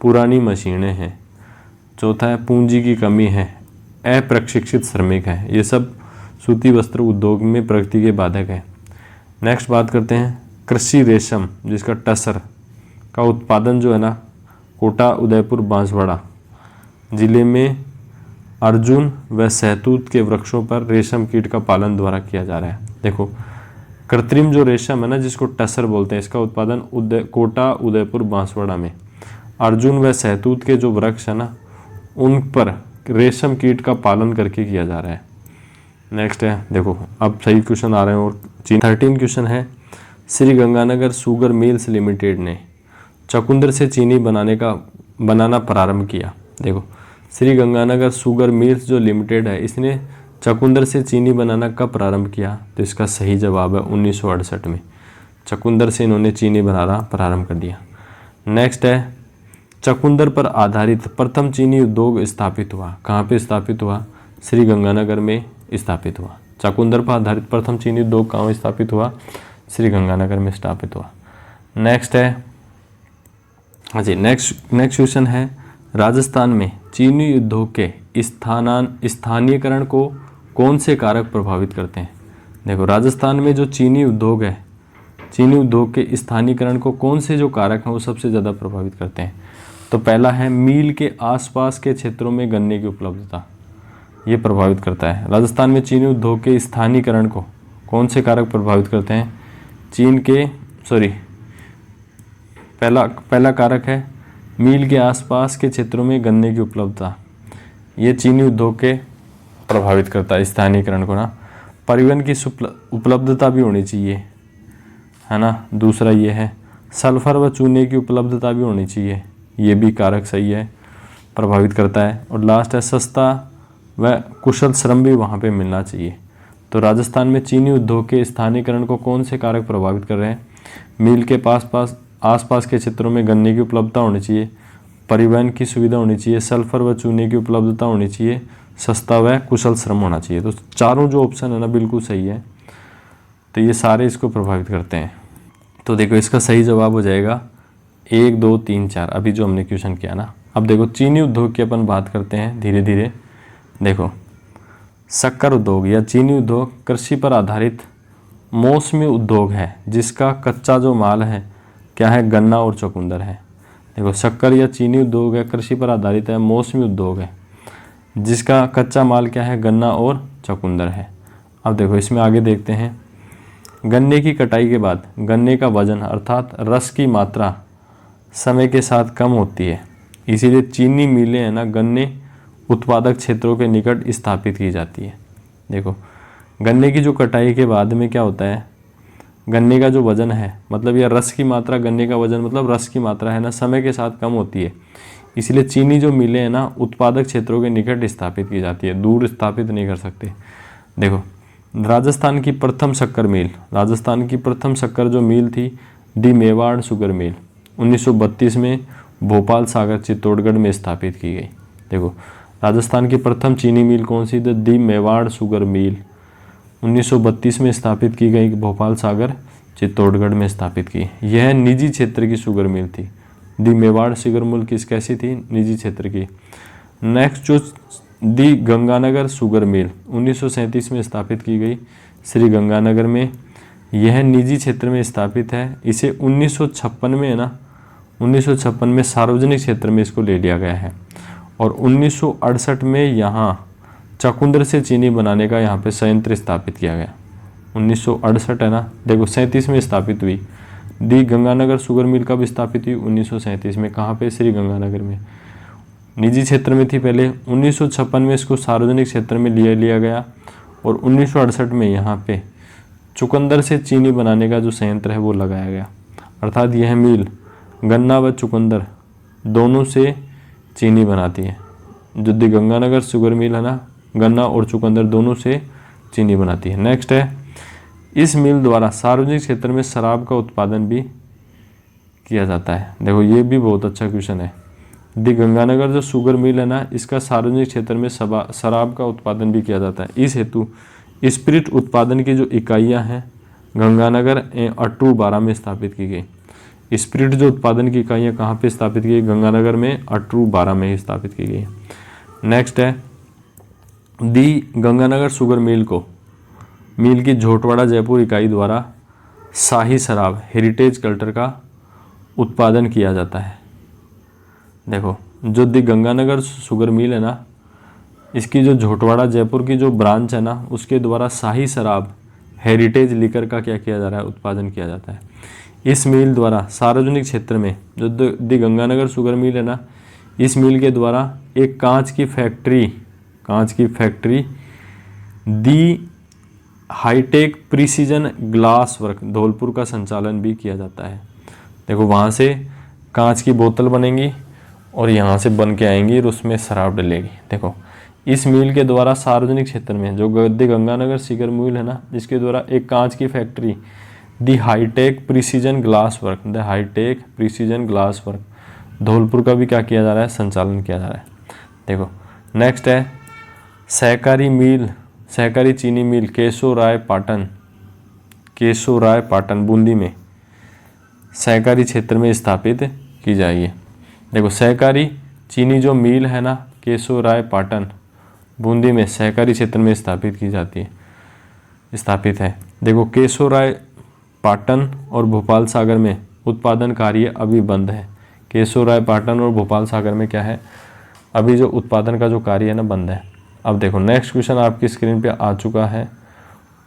पुरानी मशीनें हैं, चौथा है पूंजी की कमी है, अप्रशिक्षित श्रमिक है। ये सब सूती वस्त्र उद्योग में प्रगति के बाधक है। नेक्स्ट बात करते हैं कृषि रेशम जिसका टसर का उत्पादन जो है ना कोटा, उदयपुर, बांसवाड़ा जिले में अर्जुन व सहतूत के वृक्षों पर रेशम कीट का पालन द्वारा किया जा रहा है। देखो कृत्रिम जो रेशम है ना जिसको टसर बोलते हैं, इसका उत्पादन कोटा, उदयपुर, बांसवाड़ा में अर्जुन व सहतूत के जो वृक्ष है ना उन पर रेशम कीट का पालन करके किया जा रहा है। नेक्स्ट है देखो अब सही क्वेश्चन आ रहे हैं और 13 क्वेश्चन है Shri Ganganagar sugar mills limited ने चकुंदर से चीनी बनाना प्रारंभ किया। देखो श्री गंगानगर शुगर मिल्स जो लिमिटेड है इसने चकुंदर से चीनी बनाना कब प्रारंभ किया? तो इसका सही जवाब है 1968 में चकुंदर से इन्होंने चीनी बनाना प्रारंभ कर दिया। नेक्स्ट है चकुंदर पर आधारित प्रथम चीनी उद्योग स्थापित हुआ। कहाँ पे स्थापित हुआ? श्री गंगानगर में स्थापित हुआ। चकुंदर पर आधारित प्रथम चीनी उद्योग कहाँ स्थापित हुआ? श्री गंगानगर में स्थापित हुआ। नेक्स्ट है हाँ जी नेक्स्ट क्वेश्चन है राजस्थान में चीनी उद्योग के स्थानीयकरण को कौन से कारक प्रभावित करते हैं? देखो राजस्थान में जो चीनी उद्योग है, चीनी उद्योग के स्थानीयकरण को कौन से जो कारक हैं वो सबसे ज़्यादा प्रभावित करते हैं? तो पहला है मील के आसपास के क्षेत्रों में गन्ने की उपलब्धता, ये प्रभावित करता है। राजस्थान में चीनी उद्योग के स्थानीयकरण को कौन से कारक प्रभावित करते हैं? पहला कारक है मील के आसपास के क्षेत्रों में गन्ने की उपलब्धता, ये चीनी उद्योग के प्रभावित करता है स्थानीयकरण को ना। परिवहन की उपलब्धता भी होनी चाहिए है ना। दूसरा ये है सल्फर व चूने की उपलब्धता भी होनी चाहिए, ये भी कारक सही है, प्रभावित करता है। और लास्ट है सस्ता व कुशल श्रम भी वहाँ पे मिलना चाहिए। तो राजस्थान में चीनी उद्योग के स्थानीयकरण को कौन से कारक प्रभावित कर रहे हैं? मील के आसपास के क्षेत्रों में गन्ने की उपलब्धता होनी चाहिए, परिवहन की सुविधा होनी चाहिए, सल्फर व चूने की उपलब्धता होनी चाहिए, सस्ता व कुशल श्रम होना चाहिए। तो चारों जो ऑप्शन है ना बिल्कुल सही है, तो ये सारे इसको प्रभावित करते हैं। तो देखो इसका सही जवाब हो जाएगा 1, 2, 3, 4 अभी जो हमने क्वेश्चन किया ना। अब देखो चीनी उद्योग की अपन बात करते हैं धीरे धीरे। देखो शक्कर उद्योग या चीनी उद्योग कृषि पर आधारित मौसमी उद्योग है जिसका कच्चा जो माल है क्या है? गन्ना और चकुंदर है। देखो शक्कर या चीनी उद्योग है कृषि पर आधारित है, मौसमी उद्योग है जिसका कच्चा माल क्या है? गन्ना और चकुंदर है। अब देखो इसमें आगे देखते हैं गन्ने की कटाई के बाद गन्ने का वजन अर्थात रस की मात्रा समय के साथ कम होती है, इसीलिए चीनी मिलें है ना गन्ने उत्पादक क्षेत्रों के निकट स्थापित की जाती है। देखो गन्ने की जो कटाई के बाद में क्या होता है, गन्ने का जो वजन है मतलब यह रस की मात्रा, गन्ने का वजन मतलब रस की मात्रा है ना समय के साथ कम होती है, इसलिए चीनी जो मिलें है ना उत्पादक क्षेत्रों के निकट स्थापित की जाती है, दूर स्थापित नहीं कर सकते। देखो राजस्थान की प्रथम शक्कर मिल, राजस्थान की प्रथम शक्कर जो मिल थी दी मेवाड़ शुगर मिल 1932 में भोपाल सागर चित्तौड़गढ़ में स्थापित की गई। देखो राजस्थान की प्रथम चीनी मिल कौन सी? तो दी मेवाड़ शुगर मिल 1932 में स्थापित की गई, भोपाल सागर चित्तौड़गढ़ में स्थापित की। यह निजी क्षेत्र की शुगर मिल थी। दी मेवाड़ शुगर मिल कैसी थी? निजी क्षेत्र की। नेक्स्ट जो दी गंगानगर शुगर मिल 1937 में स्थापित की गई श्री गंगानगर में, यह निजी क्षेत्र में स्थापित है। इसे 1956 में है ना 1956 में सार्वजनिक क्षेत्र में इसको ले लिया गया है और 1968 में यहाँ चकुंदर से चीनी बनाने का यहाँ पे संयंत्र स्थापित किया गया। 1968 है ना। देखो 37 में स्थापित हुई। दी गंगानगर शुगर मिल कब स्थापित हुई? 1937 में। कहाँ पे? श्री गंगानगर में। निजी क्षेत्र में थी पहले, 1956 में इसको सार्वजनिक क्षेत्र में लिया गया और 1968 में यहाँ पे चुकंदर से चीनी बनाने का जो संयंत्र है वो लगाया गया, अर्थात यह मिल गन्ना व चुकंदर दोनों से चीनी बनाती है। जो दी गंगानगर शुगर मिल है ना, गन्ना और चुकंदर दोनों से चीनी बनाती है। नेक्स्ट है, इस मिल द्वारा सार्वजनिक क्षेत्र में शराब का उत्पादन भी किया जाता है। देखो ये भी बहुत अच्छा क्वेश्चन है। दी गंगानगर जो शुगर मिल है ना, इसका सार्वजनिक क्षेत्र में शराब का उत्पादन भी किया जाता है। इस हेतु स्पिरिट उत्पादन की जो इकाइयां हैं गंगानगर अट्टू 12 में स्थापित की गई। स्पिरिट जो उत्पादन की इकाइयां कहाँ पे स्थापित की गई? गंगानगर में अट्टू 12 में ही स्थापित की गई। नेक्स्ट है, दी गंगानगर शुगर मिल की झोटवाड़ा जयपुर इकाई द्वारा शाही शराब हेरिटेज कल्चर का उत्पादन किया जाता है। देखो जो दी गंगानगर शुगर मिल है ना, इसकी जो झोटवाड़ा जयपुर की जो ब्रांच है ना, उसके द्वारा शाही शराब हेरिटेज लिकर का क्या किया जा रहा है? उत्पादन किया जाता है। इस मिल द्वारा सार्वजनिक क्षेत्र में जो दी गंगानगर शुगर मिल है ना, इस मिल के द्वारा एक कांच की factory the hitech precision glass work Dholpur का संचालन भी किया जाता है। देखो वहाँ से कांच की बोतल बनेंगी और यहाँ से बन के आएंगी और उसमें शराब डलेगी। देखो इस मिल के द्वारा सार्वजनिक क्षेत्र में जो दी गंगानगर शुगर मिल है ना, जिसके द्वारा एक कांच की factory the hitech precision glass work Dholpur का भी क्या किया जा रहा है? संचालन किया जा रहा है। देखो नेक्स्ट है, सहकारी चीनी मिल केशो राय पाटन बूंदी में सहकारी क्षेत्र में स्थापित की जाएगी। देखो सहकारी चीनी जो मिल है ना, केशो राय पाटन बूंदी में सहकारी क्षेत्र में स्थापित है। देखो केशो राय पाटन और भोपाल सागर में उत्पादन कार्य अभी बंद है। केशो राय पाटन और भोपाल सागर में क्या है? अभी जो उत्पादन का जो कार्य है ना, बंद है। अब देखो नेक्स्ट क्वेश्चन आपकी स्क्रीन पे आ चुका है।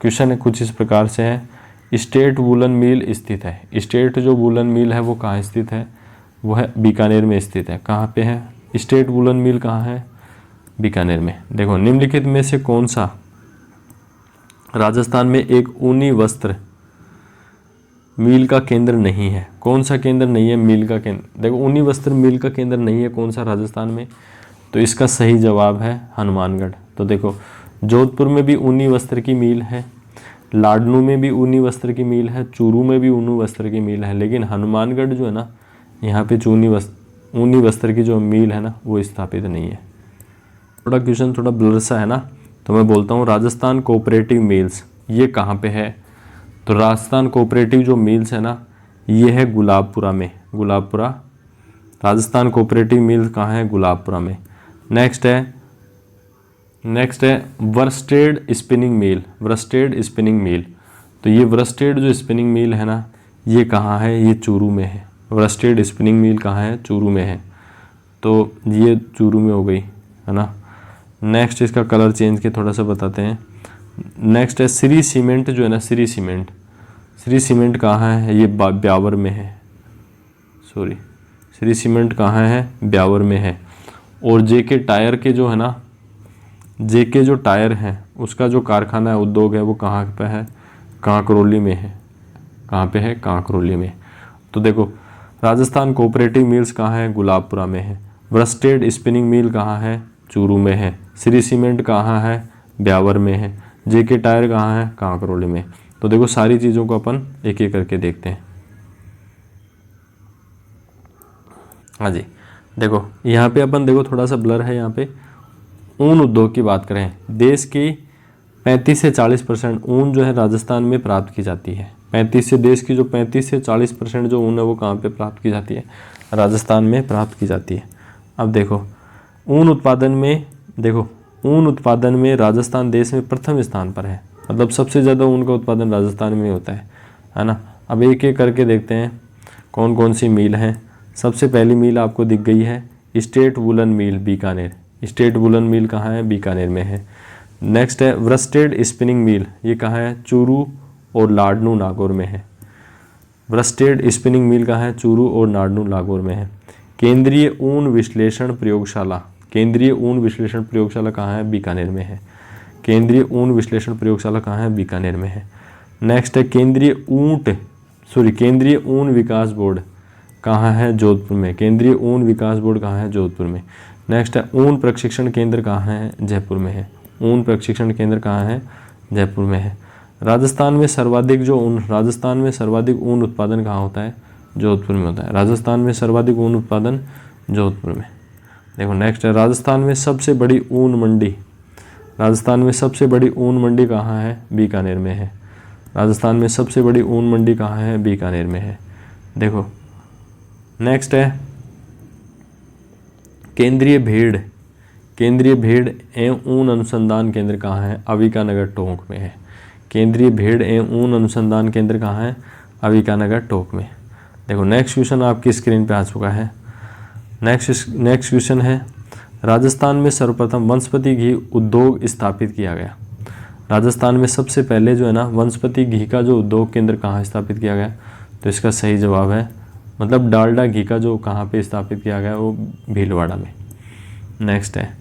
क्वेश्चन कुछ इस प्रकार से है, स्टेट वूलन मिल स्थित है। स्टेट जो वूलन मिल है वो कहाँ स्थित है? वो है बीकानेर में स्थित है। कहाँ पे है स्टेट वूलन मिल? कहाँ है? बीकानेर में। देखो निम्नलिखित में से कौन सा राजस्थान में एक ऊनी वस्त्र मिल का केंद्र नहीं है? कौन सा केंद्र नहीं है मिल का केंद्र? देखो ऊनी वस्त्र मिल का केंद्र नहीं है कौन सा राजस्थान में? तो इसका सही जवाब है हनुमानगढ़। तो देखो जोधपुर में भी ऊनी वस्त्र की मिल है, लाडनू में भी ऊनी वस्त्र की मिल है, चूरू में भी ऊनी वस्त्र की मिल है, लेकिन हनुमानगढ़ जो है ना, यहाँ पे ऊनी वस्त्र की जो मिल है ना, वो स्थापित नहीं है। थोड़ा क्वेश्चन थोड़ा ब्लर सा है ना, तो मैं बोलता हूँ राजस्थान कोऑपरेटिव मिल्स ये कहाँ पे है? तो राजस्थान कोऑपरेटिव जो मिल्स है ना, ये है गुलाबपुरा में। राजस्थान कोऑपरेटिव मिल कहाँ है? गुलाबपुरा में। नेक्स्ट है वर्स्टेड स्पिनिंग मिल। तो ये वर्स्टेड जो स्पिनिंग मिल है ना, ये कहाँ है? ये चूरू में है। वर्स्टेड स्पिनिंग मिल कहाँ है? चूरू में है। तो ये चूरू में हो गई है ना। नेक्स्ट इसका कलर चेंज के थोड़ा सा बताते हैं। नेक्स्ट है श्री सीमेंट जो है ना, श्री सीमेंट कहाँ है? ये ब्यावर में है। श्री सीमेंट कहाँ है? ब्यावर में है। और जेके टायर के जो है ना, जेके जो टायर हैं उसका जो कारखाना है, उद्योग है, वो कहाँ पे है? कांकरोली में है। कहाँ पे है? कांकरोली में। तो देखो राजस्थान कोऑपरेटिव मिल्स कहाँ है? गुलाबपुरा में है। वर्स्टेड स्पिनिंग मिल कहाँ है? चूरू में है। श्री सीमेंट कहाँ है? ब्यावर में है। जेके टायर कहाँ है? कांकरोली में। तो देखो सारी चीज़ों को अपन एक एक करके देखते हैं। हाँ जी, देखो यहाँ पे अपन देखो थोड़ा सा ब्लर है। यहाँ पे ऊन उद्योग की बात करें, देश की 35 से 40% ऊन जो है राजस्थान में प्राप्त की जाती है। देश की जो 35 से 40% जो ऊन है वो कहाँ पे प्राप्त की जाती है? राजस्थान में प्राप्त की जाती है। अब देखो ऊन उत्पादन में राजस्थान देश में प्रथम स्थान पर है। मतलब सबसे ज़्यादा ऊन का उत्पादन राजस्थान में होता है ना। अब एक एक करके देखते हैं कौन कौन सी मिल हैं। सबसे पहली मिल आपको दिख गई है स्टेट वूलन मिल बीकानेर। स्टेट वूलन मिल कहाँ है? बीकानेर में है। नेक्स्ट है वर्स्टेड स्पिनिंग मिल, ये कहाँ है? चूरू और लाडनू नागौर में है। वर्स्टेड स्पिनिंग मिल कहाँ है? चूरू और लाडनू नागौर में है। केंद्रीय ऊन विश्लेषण प्रयोगशाला कहाँ है? बीकानेर में है। केंद्रीय ऊन विश्लेषण प्रयोगशाला कहाँ है? बीकानेर में है। नेक्स्ट है केंद्रीय ऊन विकास बोर्ड कहाँ है? जोधपुर में। केंद्रीय ऊन विकास बोर्ड कहाँ है? जोधपुर में। नेक्स्ट है ऊन प्रशिक्षण केंद्र कहाँ है? जयपुर में है। ऊन प्रशिक्षण केंद्र कहाँ है? जयपुर में है। राजस्थान में सर्वाधिक ऊन उत्पादन कहाँ होता है? जोधपुर में होता है। राजस्थान में सर्वाधिक ऊन उत्पादन जोधपुर में। देखो नेक्स्ट है राजस्थान में सबसे बड़ी ऊन मंडी कहाँ है? बीकानेर में है। राजस्थान में सबसे बड़ी ऊन मंडी कहाँ है? बीकानेर में है। देखो नेक्स्ट है केंद्रीय भेड़ एवं ऊन अनुसंधान केंद्र कहाँ है? अविकानगर टोंक में है। केंद्रीय भेड़ एवं ऊन अनुसंधान केंद्र कहाँ है? अविकानगर टोंक में। देखो नेक्स्ट क्वेश्चन आपकी स्क्रीन पे आ चुका है। नेक्स्ट क्वेश्चन है राजस्थान में सर्वप्रथम वनस्पति घी उद्योग स्थापित किया गया। राजस्थान में सबसे पहले जो है ना वनस्पति घी का जो उद्योग केंद्र कहाँ स्थापित किया गया? तो इसका सही जवाब है मतलब डालडा घी का जो कहाँ पे स्थापित किया गया वो भीलवाड़ा में। नेक्स्ट है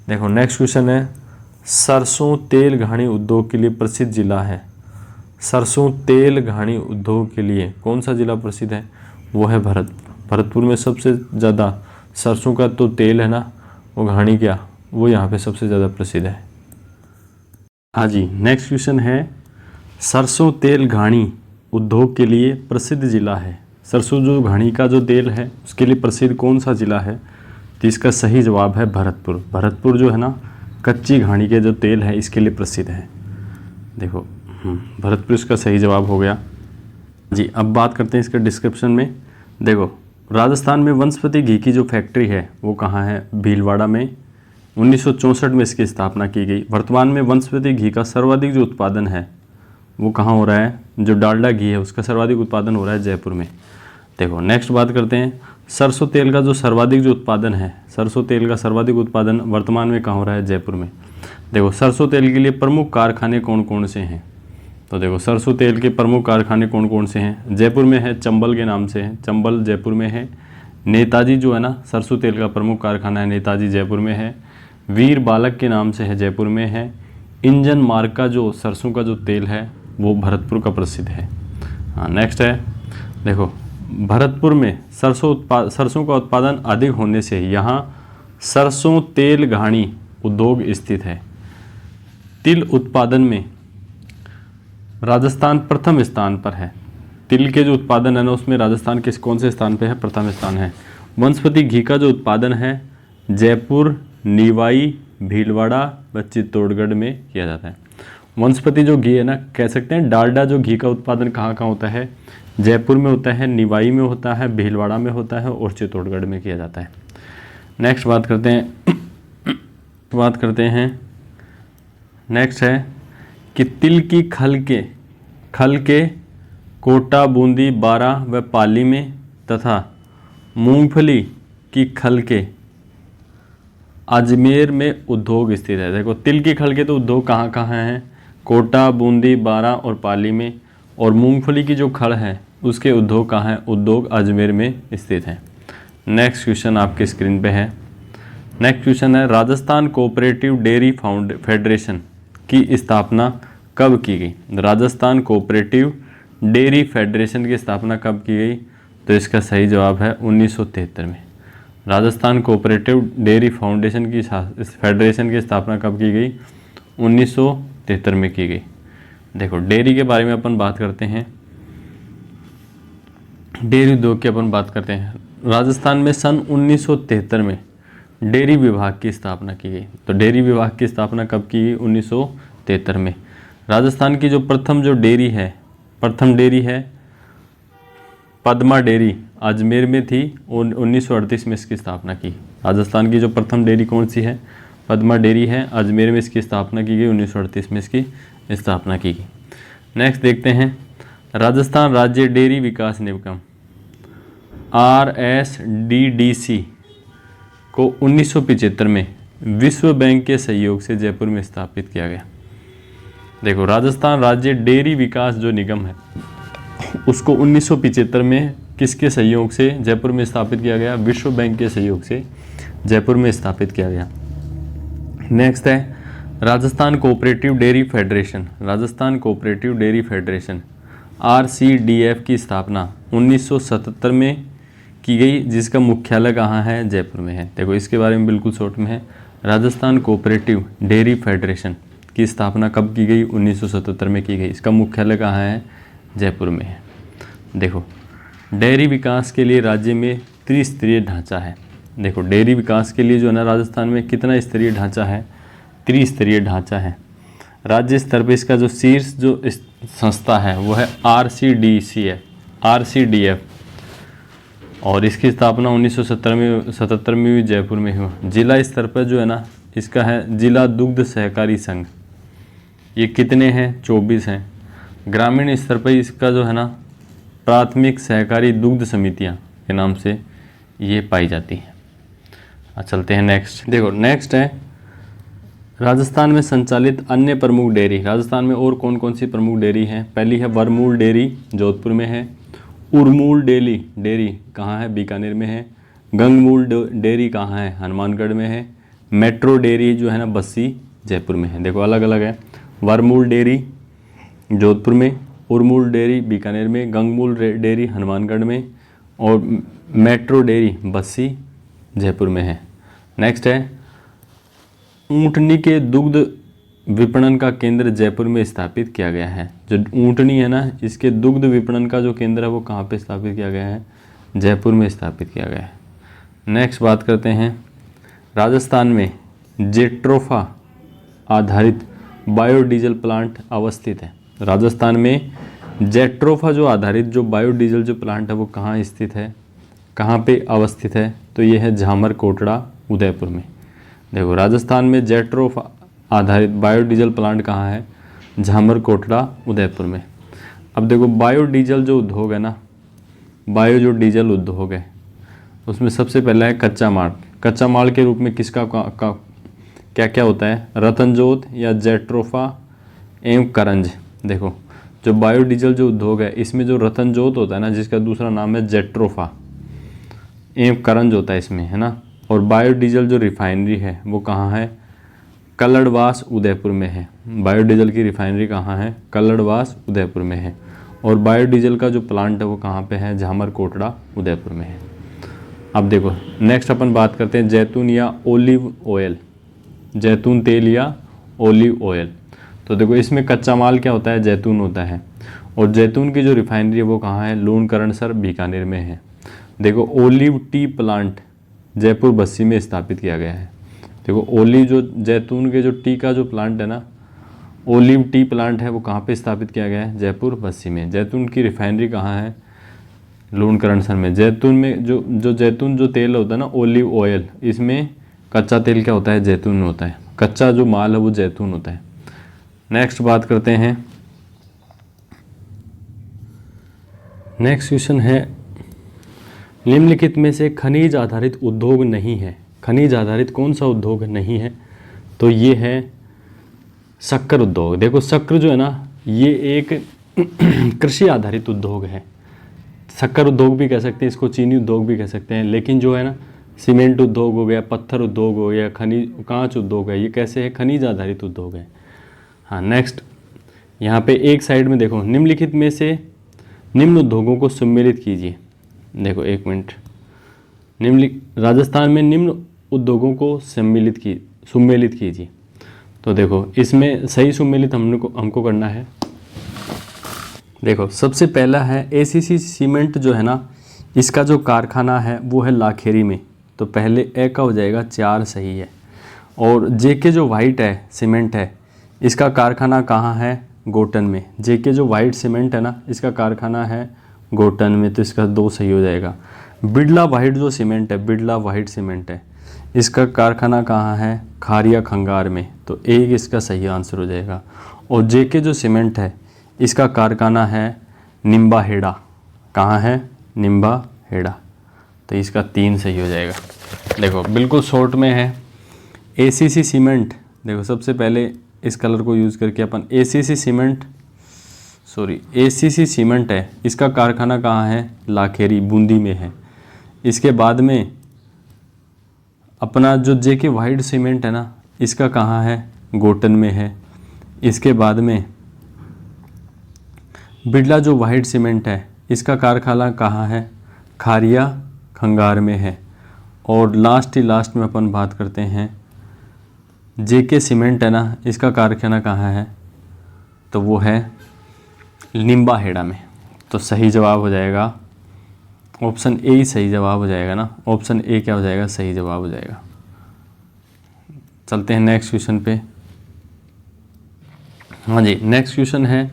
देखो नेक्स्ट क्वेश्चन है सरसों तेल घानी उद्योग के लिए प्रसिद्ध जिला है। सरसों तेल घानी उद्योग के लिए कौन सा जिला प्रसिद्ध है? वो है भरतपुर में सबसे ज़्यादा सरसों का तो तेल है ना वो घानी क्या वो यहाँ पे सबसे ज़्यादा प्रसिद्ध है। हाँ जी नेक्स्ट क्वेश्चन है सरसों तेल घानी उद्योग के लिए प्रसिद्ध जिला है। सरसों जो घानी का जो तेल है उसके लिए प्रसिद्ध कौन सा जिला है? तो इसका सही जवाब है भरतपुर। भरतपुर जो है ना कच्ची घानी के जो तेल है इसके लिए प्रसिद्ध है। देखो भरतपुर इसका सही जवाब हो गया जी। अब बात करते हैं इसके डिस्क्रिप्शन में। देखो राजस्थान में वनस्पति घी की जो फैक्ट्री है वो कहाँ है? भीलवाड़ा में। 1964 में इसकी स्थापना की गई। वर्तमान में वनस्पति घी का सर्वाधिक जो उत्पादन है वो कहाँ हो रहा है? जो डालडा घी है उसका सर्वाधिक उत्पादन हो रहा है जयपुर में। देखो नेक्स्ट बात करते हैं सरसों तेल का जो सर्वाधिक जो उत्पादन है सरसों तेल का सर्वाधिक उत्पादन वर्तमान में कहाँ हो रहा है? जयपुर में। देखो सरसों तेल के लिए प्रमुख कारखाने कौन कौन से हैं? तो देखो सरसों तेल के प्रमुख कारखाने कौन कौन से हैं? जयपुर में है चंबल के नाम से है, चंबल जयपुर में है। नेताजी जो है ना सरसों तेल का प्रमुख कारखाना है नेताजी जयपुर में है। वीर बालक के नाम से है जयपुर में है। इंजन मार्ग का जो सरसों का जो तेल है वो भरतपुर का प्रसिद्ध है। हाँ नेक्स्ट है देखो भरतपुर में सरसों का उत्पादन अधिक होने से यहाँ सरसों तेल घानी उद्योग स्थित है। तिल उत्पादन में राजस्थान प्रथम स्थान पर है। तिल के जो उत्पादन है ना उसमें राजस्थान किस कौन से स्थान पे है? प्रथम स्थान है। वनस्पति घी का जो उत्पादन है जयपुर, निवाई, भीलवाड़ा व चित्तौड़गढ़ में किया जाता है। वनस्पति जो घी है ना कह सकते हैं डालडा जो घी का उत्पादन कहाँ कहाँ होता है? जयपुर में होता है, निवाई में होता है, भीलवाड़ा में होता है और चित्तौड़गढ़ में किया जाता है। नेक्स्ट बात करते हैं नेक्स्ट है कि तिल की खल के कोटा, बूंदी, बारा व पाली में तथा मूंगफली की खल के अजमेर में उद्योग स्थित है। देखो तिल की खल के तो उद्योग कहाँ कहाँ हैं? कोटा, बूंदी, बारा और पाली में। और मूंगफली की जो खल है उसके उद्योग कहाँ हैं? उद्योग अजमेर में स्थित हैं। नेक्स्ट क्वेश्चन आपके स्क्रीन पे है। नेक्स्ट क्वेश्चन है राजस्थान कोऑपरेटिव डेयरी फेडरेशन की स्थापना कब की गई? राजस्थान कोऑपरेटिव डेयरी फेडरेशन की स्थापना कब की गई? तो इसका सही जवाब है 1973 में। राजस्थान कोऑपरेटिव डेयरी फेडरेशन की स्थापना कब की गई? 1973 में की गई। देखो डेयरी के बारे में अपन बात करते हैं, डेयरी उद्योग की अपन बात करते हैं। राजस्थान में सन 1973 में डेयरी विभाग की स्थापना की गई। तो डेयरी विभाग की स्थापना कब की गई? 1973 में। राजस्थान की जो प्रथम डेयरी है पद्मा डेयरी अजमेर में थी और 1938 में इसकी स्थापना की। राजस्थान की जो प्रथम डेयरी कौन सी है? पद्मा डेयरी है, अजमेर में इसकी स्थापना की गई, 1938 में इसकी स्थापना की गई। नेक्स्ट देखते हैं राजस्थान राज्य डेयरी विकास निगम RSDDC को 1975 में विश्व बैंक के सहयोग से जयपुर में स्थापित किया गया। देखो राजस्थान राज्य डेयरी विकास जो निगम है उसको 1975 में किसके सहयोग से जयपुर में स्थापित किया गया? विश्व बैंक के सहयोग से जयपुर में स्थापित किया गया। नेक्स्ट है Rajasthan cooperative dairy federation, Rajasthan cooperative dairy federation RCDF की स्थापना 1977 में की गई, जिसका मुख्यालय कहाँ है? जयपुर में है। देखो इसके बारे में बिल्कुल शॉर्ट में है, राजस्थान कोऑपरेटिव डेयरी फेडरेशन की स्थापना कब की गई? 1977 में की गई। इसका मुख्यालय कहाँ है? जयपुर में है। देखो डेयरी विकास के लिए राज्य में त्रिस्तरीय ढांचा है। देखो डेयरी विकास के लिए जो है ना राजस्थान में कितना स्तरीय ढांचा है? त्रिस्तरीय ढांचा है। राज्य स्तर पर इसका जो शीर्ष जो संस्था है वो है RCDF और इसकी स्थापना 1977 में भी जयपुर में हुआ। जिला स्तर पर जो है ना इसका है जिला दुग्ध सहकारी संघ, ये कितने हैं? 24 हैं। ग्रामीण स्तर पर इसका जो है ना प्राथमिक सहकारी दुग्ध समितियां के नाम से ये पाई जाती हैं। चलते हैं नेक्स्ट। देखो नेक्स्ट है राजस्थान में संचालित अन्य प्रमुख डेयरी। राजस्थान में और कौन कौन सी प्रमुख डेयरी हैं? पहली है बरमूल डेयरी, जोधपुर में है। उरमूल डेयरी कहाँ है? बीकानेर में है। गंगमूल डेयरी कहाँ है? हनुमानगढ़ में है। मेट्रो डेयरी जो है ना बस्सी, जयपुर में है। देखो अलग अलग है, बरमूल डेयरी जोधपुर में, उरमूल डेयरी बीकानेर में, गंगमूल डेयरी हनुमानगढ़ में और मेट्रो डेयरी बस्सी, जयपुर में है। नेक्स्ट है ऊँटनी के दुग्ध विपणन का केंद्र जयपुर में स्थापित किया गया है। जो ऊँटनी है ना इसके दुग्ध विपणन का जो केंद्र है वो कहाँ पे स्थापित किया गया है? जयपुर में स्थापित किया गया है। नेक्स्ट बात करते हैं राजस्थान में जेट्रोफा आधारित बायोडीजल प्लांट अवस्थित है। राजस्थान में जेट्रोफा जो आधारित जो बायोडीजल जो प्लांट है वो कहाँ स्थित है? कहाँ पे अवस्थित है? तो ये है झामर कोटड़ा, उदयपुर में। देखो राजस्थान में जेट्रोफा आधारित बायोडीजल प्लांट कहाँ है? झामर कोटड़ा, उदयपुर में। अब देखो बायोडीजल जो उद्योग है ना, बायो जो डीजल उद्योग है उसमें सबसे पहला है कच्चा माल। कच्चा माल के रूप में किसका क्या क्या होता है? रतनजोत या जेट्रोफा एवं करंज। देखो जो बायोडीजल जो उद्योग है इसमें जो रतनजोत होता है ना जिसका दूसरा नाम है जेट्रोफा एवं करंज होता है इसमें, है ना। और बायोडीजल जो रिफाइनरी है वो कहाँ है? कल्लड़वास, उदयपुर में है। बायोडीजल की रिफाइनरी कहाँ है? कल्लड़वास, उदयपुर में है। और बायोडीजल का जो प्लांट है वो कहाँ पे है? झामर कोटड़ा, उदयपुर में है। अब देखो नेक्स्ट अपन बात करते हैं जैतून या ओलिव ऑयल, जैतून तेल या ओलिव ऑयल। तो देखो इसमें कच्चा माल क्या होता है? जैतून होता है। और जैतून की जो रिफाइनरी है वो कहाँ है? लूणकरणसर, बीकानेर में है। देखो olive T plant Jaipur Bassi में स्थापित किया गया है। देखो ओलिव जो जैतून के जो टी का जो प्लांट है ना, ओलिव टी प्लांट है वो कहाँ पे स्थापित किया गया है? जयपुर बस्सी में। जैतून की रिफाइनरी कहाँ है? लूणकरणसर में। जैतून में जो जैतून जो तेल होता है ना ओलिव ऑयल, इसमें कच्चा तेल क्या होता है? जैतून में होता है। कच्चा जो माल है वो जैतून होता है। नेक्स्ट बात करते हैं, नेक्स्ट क्वेश्चन है निम्नलिखित में से खनिज आधारित उद्योग नहीं है। खनिज आधारित कौन सा उद्योग नहीं है? तो ये है शक्कर उद्योग। देखो शक्कर जो है ना ये एक कृषि आधारित उद्योग है। शक्कर उद्योग भी कह सकते हैं इसको, चीनी उद्योग भी कह सकते हैं। लेकिन जो है ना सीमेंट उद्योग हो गया, पत्थर उद्योग हो गया, खनिज कांच उद्योग है, ये कैसे है? खनिज आधारित उद्योग है। हाँ नेक्स्ट यहाँ पे एक साइड में देखो निम्नलिखित में से निम्न उद्योगों को सम्मिलित कीजिए। देखो एक मिनट, राजस्थान में निम्न उद्योगों को सम्मिलित कीजिए। तो देखो इसमें सही सम्मिलित हमको करना है। देखो सबसे पहला है ACC सीमेंट जो है ना इसका जो कारखाना है वो है लाखेरी में। तो पहले ए का हो जाएगा 4 सही है। और JK जो वाइट है सीमेंट है इसका कारखाना कहाँ है? गोटन में। JK जो वाइट सीमेंट है ना इसका कारखाना है गोटन में, तो इसका 2 सही हो जाएगा। बिड़ला वाइट जो सीमेंट है, बिड़ला वाइट सीमेंट है, इसका कारखाना कहाँ है? खारिया खंगार में, तो एक इसका सही आंसर हो जाएगा। और JK जो सीमेंट है इसका कारखाना है निम्बा हेड़ा। कहाँ है? निम्बा हेड़ा, तो इसका 3 सही हो जाएगा। देखो बिल्कुल शॉर्ट में है ACC सीमेंट। देखो सबसे पहले इस कलर को यूज़ करके अपन ACC सीमेंट है, इसका कारखाना कहाँ है? लाखेरी, बूंदी में है। इसके बाद में अपना जो JK वाइट सीमेंट है ना इसका कहाँ है? गोटन में है। इसके बाद में बिरला जो वाइट सीमेंट है इसका कारखाना कहाँ है, खारिया खंगार में है। और लास्ट में अपन बात करते हैं जेके सीमेंट है ना, इसका कारखाना कहाँ है, तो वो है निम्बाहेड़ा में। तो सही जवाब हो जाएगा ऑप्शन ए ही सही जवाब हो जाएगा ना, ऑप्शन ए क्या हो जाएगा, सही जवाब हो जाएगा। चलते हैं नेक्स्ट क्वेश्चन पे। हाँ जी, नेक्स्ट क्वेश्चन है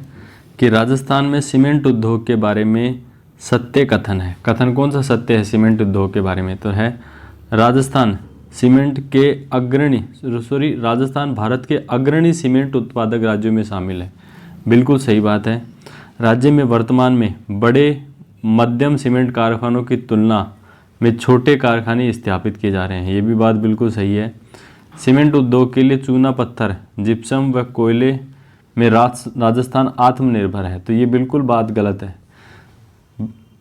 कि राजस्थान में सीमेंट उद्योग के बारे में सत्य कथन है। कथन कौन सा सत्य है सीमेंट उद्योग के बारे में, तो है राजस्थान सीमेंट के राजस्थान भारत के अग्रणी सीमेंट उत्पादक राज्यों में शामिल है। बिल्कुल सही बात है। राज्य में वर्तमान में बड़े मध्यम सीमेंट कारखानों की तुलना में छोटे कारखाने स्थापित किए जा रहे हैं। ये भी बात बिल्कुल सही है। सीमेंट उद्योग के लिए चूना पत्थर, जिप्सम व कोयले में राजस्थान आत्मनिर्भर है। तो ये बिल्कुल बात गलत है।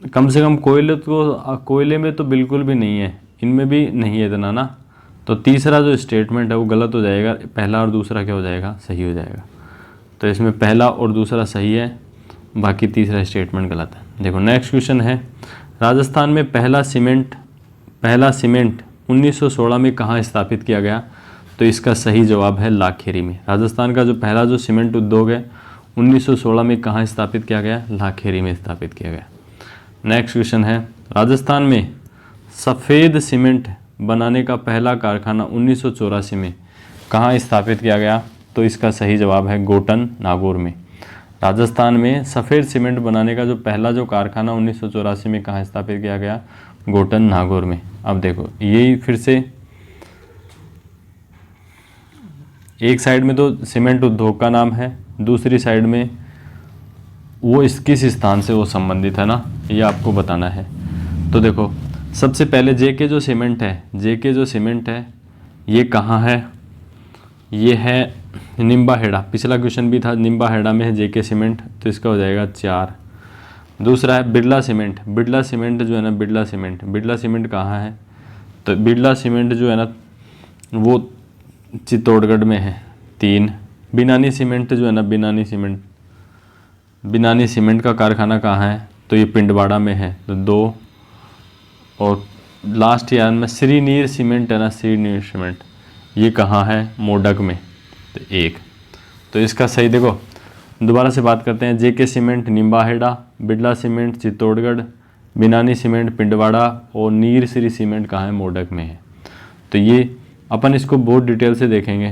कम से कम कोयले में तो बिल्कुल भी नहीं है, इनमें भी नहीं है इतना ना। तो तीसरा जो स्टेटमेंट है वो गलत हो जाएगा, पहला और दूसरा क्या हो जाएगा, सही हो जाएगा। तो इसमें पहला और दूसरा सही है, बाकी तीसरा स्टेटमेंट गलत है। देखो नेक्स्ट क्वेश्चन है, राजस्थान में पहला सीमेंट 1916 में कहाँ स्थापित किया गया, तो इसका सही जवाब है लाखेरी में। राजस्थान का जो पहला जो सीमेंट उद्योग है 1916 में कहाँ स्थापित किया गया, लाखेरी में स्थापित किया गया। नेक्स्ट क्वेश्चन है, राजस्थान में सफ़ेद सीमेंट बनाने का पहला कारखाना 1984 में कहाँ स्थापित किया गया, तो इसका सही जवाब है गोटन नागौर में। राजस्थान में सफ़ेद सीमेंट बनाने का जो पहला जो कारखाना 1984 में कहाँ स्थापित किया गया, गोटन नागौर में। अब देखो यही फिर से एक साइड में तो सीमेंट उद्योग का नाम है, दूसरी साइड में वो किस स्थान से वो संबंधित है ना, ये आपको बताना है। तो देखो सबसे पहले जेके जो सीमेंट है ये कहाँ है, ये है निम्बाहेड़ा। पिछला क्वेश्चन भी था निम्बाहेड़ा में है जेके सीमेंट, तो इसका हो जाएगा 4। दूसरा है बिरला सीमेंट जो है ना, बिरला सीमेंट कहाँ है, तो बिरला सीमेंट जो है ना वो चित्तौड़गढ़ में है 3। बिनानी सीमेंट जो है ना, बिनानी सीमेंट का कारखाना कहाँ है, तो ये पिंडवाड़ा में है, तो 2। और लास्ट ईयर में श्रीनीर सीमेंट है ना, श्रीनीर सीमेंट ये कहाँ है, मोडक में, तो 1। तो इसका सही देखो दोबारा से बात करते हैं, जेके सीमेंट निम्बाहेड़ा, बिरला सीमेंट चित्तौड़गढ़, बिनानी सीमेंट पिंडवाड़ा और नीर श्री सीमेंट कहाँ है, मोडक में है। तो ये अपन इसको बहुत डिटेल से देखेंगे।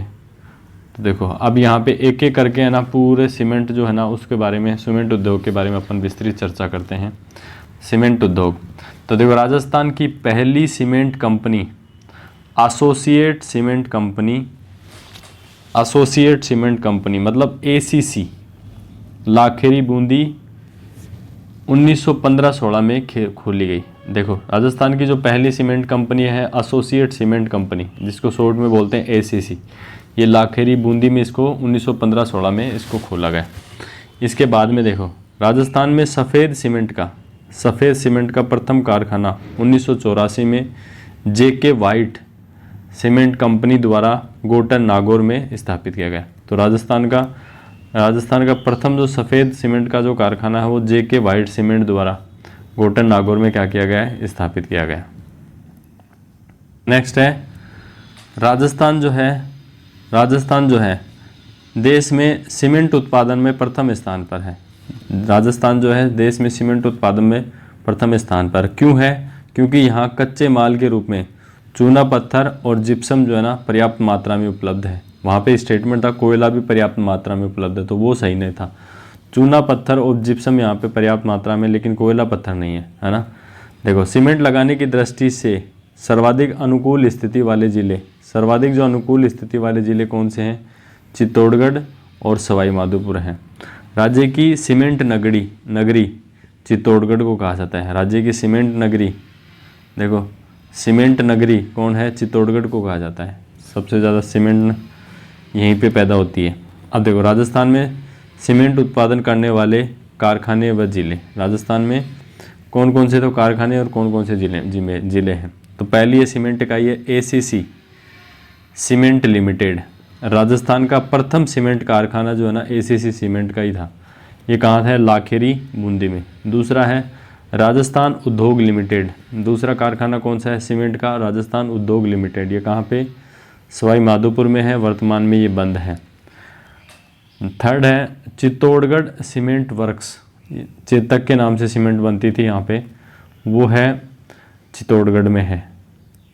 तो देखो अब यहाँ पे एक एक करके है ना पूरे सीमेंट जो है ना उसके बारे में, सीमेंट उद्योग के बारे में अपन विस्तृत चर्चा करते हैं। सीमेंट उद्योग, तो देखो राजस्थान की पहली cement company associate cement company मतलब ACC लाखेरी बूंदी 1915-16 में खोली गई। देखो राजस्थान की जो पहली सीमेंट कंपनी है एसोसिएट सीमेंट कंपनी, जिसको शॉर्ट में बोलते हैं ACC, ये लाखेरी बूंदी में इसको 1915-16 में इसको खोला गया। इसके बाद में देखो राजस्थान में सफ़ेद सीमेंट का प्रथम कारखाना 1984 में जेके वाइट सीमेंट कंपनी द्वारा गोटन नागौर में स्थापित किया गया। तो राजस्थान का प्रथम जो सफ़ेद सीमेंट का जो कारखाना है वो जेके वाइट सीमेंट द्वारा गोटन नागौर में क्या किया गया है, स्थापित किया गया। नेक्स्ट है राजस्थान जो है देश में सीमेंट उत्पादन में प्रथम स्थान पर है। राजस्थान जो है देश में सीमेंट उत्पादन में प्रथम स्थान पर क्यों है, क्योंकि यहाँ कच्चे माल के रूप में चूना पत्थर और जिप्सम जो है ना पर्याप्त मात्रा में उपलब्ध है। वहाँ पे स्टेटमेंट था कोयला भी पर्याप्त मात्रा में उपलब्ध है, तो वो सही नहीं था। चूना पत्थर और जिप्सम यहाँ पे पर्याप्त मात्रा में, लेकिन कोयला पत्थर नहीं है ना। देखो सीमेंट लगाने की दृष्टि से सर्वाधिक अनुकूल स्थिति वाले ज़िले कौन से हैं, चित्तौड़गढ़ और सवाई माधोपुर हैं। राज्य की सीमेंट नगरी चित्तौड़गढ़ को कहा जाता है। राज्य की सीमेंट नगरी, देखो सीमेंट नगरी कौन है, चित्तौड़गढ़ को कहा जाता है। सबसे ज़्यादा सीमेंट यहीं पे पैदा होती है। अब देखो राजस्थान में सीमेंट उत्पादन करने वाले कारखाने व जिले, राजस्थान में कौन कौन से तो कारखाने और कौन कौन से जिले हैं। तो पहली ये सीमेंट इकाई है ACC सीमेंट लिमिटेड, राजस्थान का प्रथम सीमेंट कारखाना जो है ना एसीसी सीमेंट का ही था। ये कहाँ था? लाखेरी बूंदी में। दूसरा है राजस्थान उद्योग लिमिटेड। दूसरा कारखाना कौन सा है सीमेंट का? राजस्थान उद्योग लिमिटेड। ये कहाँ पे? सवाई माधोपुर में है। वर्तमान में ये बंद है। थर्ड है चित्तौड़गढ़ सीमेंट वर्क्स। चेतक के नाम से सीमेंट बनती थी यहाँ पे, वो है चित्तौड़गढ़ में है।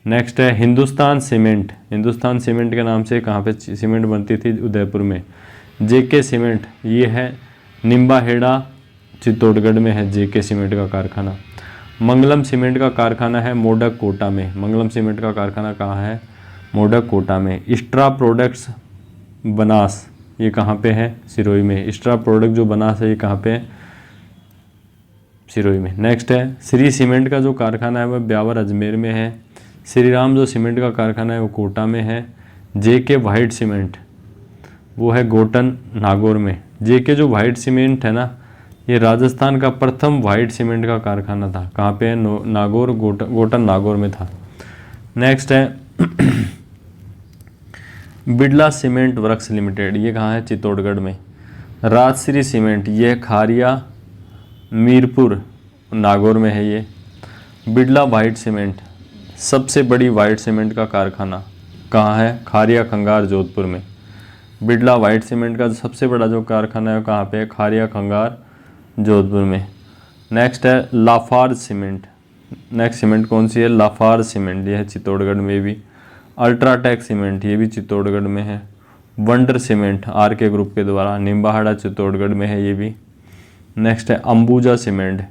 नेक्स्ट है हिंदुस्तान सीमेंट। हिंदुस्तान सीमेंट के नाम से कहाँ पे सीमेंट बनती थी? उदयपुर में। जेके सीमेंट, ये है निम्बाहेड़ा चित्तौड़गढ़ में है जेके सीमेंट का कारखाना। मंगलम सीमेंट का कारखाना है मोडक कोटा में। मंगलम सीमेंट का कारखाना कहाँ है? मोडक कोटा में। स्ट्रा प्रोडक्ट्स बनास, ये कहाँ पे है? सिरोही में। स्ट्रा प्रोडक्ट जो बनास है ये कहाँ पे है? सिरोही में। नेक्स्ट है श्री सीमेंट का जो कारखाना है वह ब्यावर अजमेर में है। श्री राम जो सीमेंट का कारखाना है वो कोटा में है। जेके वाइट सीमेंट वो है गोटन नागौर में। जेके जो वाइट सीमेंट है ना, ये राजस्थान का प्रथम वाइट सीमेंट का कारखाना था। कहाँ पे है? नागौर, गोटन नागौर में था। नेक्स्ट है बिड़ला सीमेंट वर्क्स लिमिटेड। ये कहाँ है? चित्तौड़गढ़ में। राजश्री सीमेंट, ये खारिया मीरपुर नागौर में है ये। बिड़ला वाइट सीमेंट, सबसे बड़ी वाइट सीमेंट का कारखाना कहाँ है? खारिया खंगार जोधपुर में। बिड़ला वाइट सीमेंट का सबसे बड़ा जो कारखाना है कहाँ पे है? खारिया खंगार जोधपुर में। नेक्स्ट है लाफार्ज सीमेंट। नेक्स्ट सीमेंट कौन सी है? लाफार्ज सीमेंट, ये है चित्तौड़गढ़ में भी। अल्ट्राटेक सीमेंट, ये भी चित्तौड़गढ़ में है। वंडर सीमेंट आर के ग्रुप के द्वारा, निम्बाहाड़ा चित्तौड़गढ़ में है ये भी। नेक्स्ट है Ambuja cement.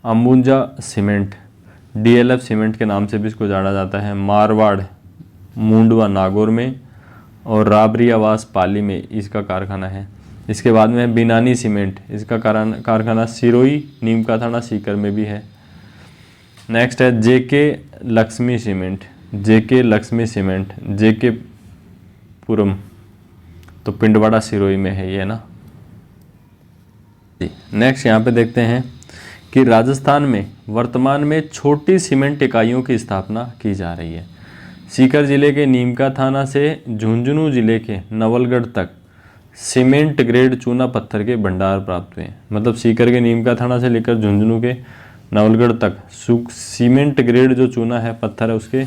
Ambuja cement DLF cement के नाम से भी इसको जाना जाता है। मारवाड़ मुंडवा नागौर में और राबरी आवास पाली में इसका कारखाना है। इसके बाद में बिनानी सीमेंट, इसका कारखाना सिरोही, नीम का थाना, सीकर में भी है। नेक्स्ट है जेके लक्ष्मी सीमेंट। जेके लक्ष्मी सीमेंट, जेके पुरम, तो पिंडवाड़ा सिरोही में है ये ना। नेक्स्ट यहाँ पे देखते हैं कि राजस्थान में वर्तमान में छोटी सीमेंट इकाइयों की स्थापना की जा रही है। सीकर जिले के नीमका थाना से झुंझुनू जिले के नवलगढ़ तक सीमेंट ग्रेड चूना पत्थर के भंडार प्राप्त हुए हैं। मतलब सीकर के नीमका थाना से लेकर झुंझुनू के नवलगढ़ तक सीमेंट ग्रेड जो चूना है, पत्थर है, उसके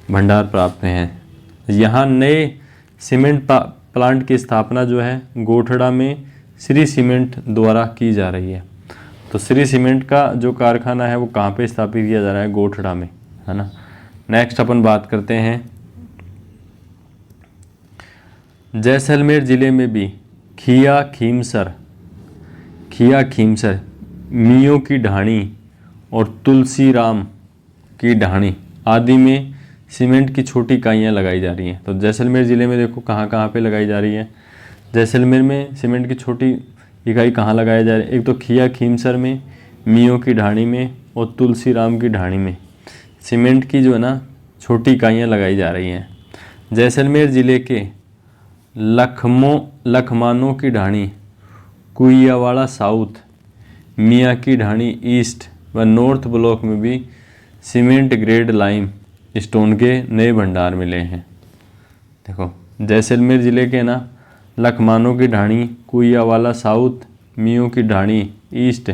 भंडार प्राप्त हुए हैं। यहाँ नए सीमेंट प्लांट की स्थापना जो है गोठड़ा में श्री सीमेंट द्वारा की जा रही है। तो श्री सीमेंट का जो कारखाना है वो कहाँ पे स्थापित किया जा रहा है? गोठड़ा में, है ना। नेक्स्ट अपन बात करते हैं जैसलमेर जिले में भी खिया खीमसर, मियों की ढाणी और तुलसीराम की ढाणी आदि में सीमेंट की छोटी इकाइयाँ लगाई जा रही हैं। तो जैसलमेर ज़िले में देखो कहाँ पे लगाई जा रही है। जैसलमेर में सीमेंट की छोटी इकाई कहाँ लगाई जा रही है? एक तो खिया खीमसर में, मियों की ढाणी में और तुलसीराम की ढाणी में सीमेंट की जो है ना छोटी इकाइयाँ लगाई जा रही हैं। जैसलमेर ज़िले के लखमानों की ढाणी, कुइयावाड़ा साउथ, मियाँ की ढाणी ईस्ट व नॉर्थ ब्लॉक में भी सीमेंट ग्रेड लाइम स्टोन के नए भंडार मिले हैं। देखो जैसलमेर ज़िले के ना लखमानों की ढाणी, कुइयावाला साउथ, मियों की ढाणी ईस्ट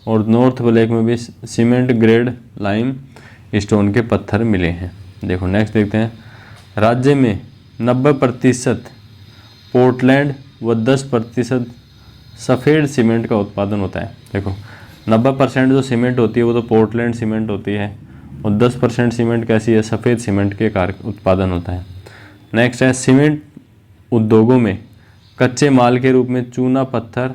और नॉर्थ ब्लॉक में भी सीमेंट ग्रेड लाइम स्टोन के पत्थर मिले हैं। देखो नेक्स्ट देखते हैं। राज्य में 90% पोर्टलैंड व 10% सफ़ेद सीमेंट का उत्पादन होता है। देखो 90% जो सीमेंट होती है वो तो पोर्टलैंड सीमेंट होती है और 10% सीमेंट कैसी है? सफ़ेद सीमेंट के उत्पादन होता है। नेक्स्ट है सीमेंट उद्योगों में कच्चे माल के रूप में चूना पत्थर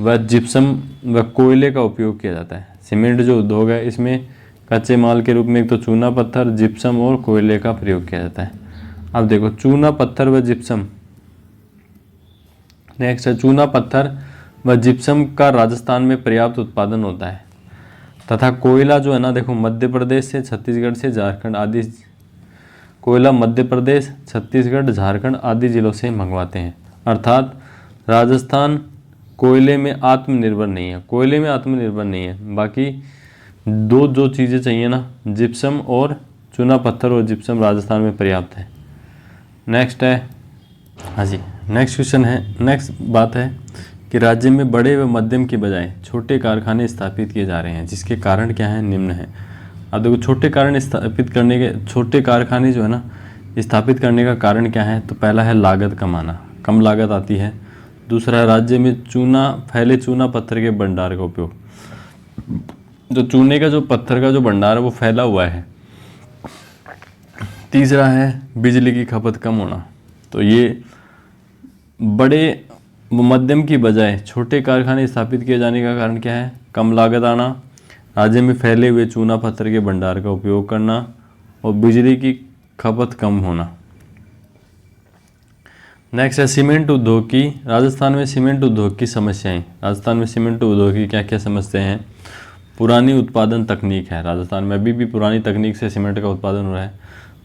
व जिप्सम व कोयले का उपयोग किया जाता है। सीमेंट जो उद्योग है इसमें कच्चे माल के रूप में एक तो चूना पत्थर, जिप्सम और कोयले का प्रयोग किया जाता है। अब देखो चूना पत्थर व जिप्सम, नेक्स्ट है चूना पत्थर व जिप्सम का राजस्थान में पर्याप्त उत्पादन होता है तथा कोयला जो है ना, देखो मध्य प्रदेश से, छत्तीसगढ़ से, झारखंड आदि, कोयला मध्य प्रदेश, छत्तीसगढ़, झारखंड आदि जिलों से मंगवाते हैं। अर्थात राजस्थान कोयले में आत्मनिर्भर नहीं है। कोयले में आत्मनिर्भर नहीं है, बाकी दो जो चीज़ें चाहिए ना, जिप्सम और चूना पत्थर और जिप्सम राजस्थान में पर्याप्त है। नेक्स्ट है, हाँ जी, नेक्स्ट क्वेश्चन है, नेक्स्ट बात है कि राज्य में बड़े व मध्यम की बजाय छोटे कारखाने स्थापित किए जा रहे हैं, जिसके कारण क्या है, निम्न है। अब देखो छोटे कारखाने जो है ना स्थापित करने का कारण क्या है, तो पहला है लागत कम आना, कम लागत आती है। दूसरा है राज्य में फैले चूना पत्थर के भंडार का उपयोग, जो चूने का जो पत्थर का जो भंडार है वो फैला हुआ है। तीसरा है बिजली की खपत कम होना। तो ये बड़े मध्यम की बजाय छोटे कारखाने स्थापित किए जाने का कारण क्या है, कम लागत आना, राज्य में फैले हुए चूना पत्थर के भंडार का उपयोग करना और बिजली की खपत कम होना। नेक्स्ट है सीमेंट उद्योग की, राजस्थान में सीमेंट उद्योग की समस्याएं। राजस्थान में सीमेंट उद्योग की क्या क्या समस्याएं हैं। पुरानी उत्पादन तकनीक है, राजस्थान में अभी भी पुरानी तकनीक से सीमेंट का उत्पादन हो रहा है।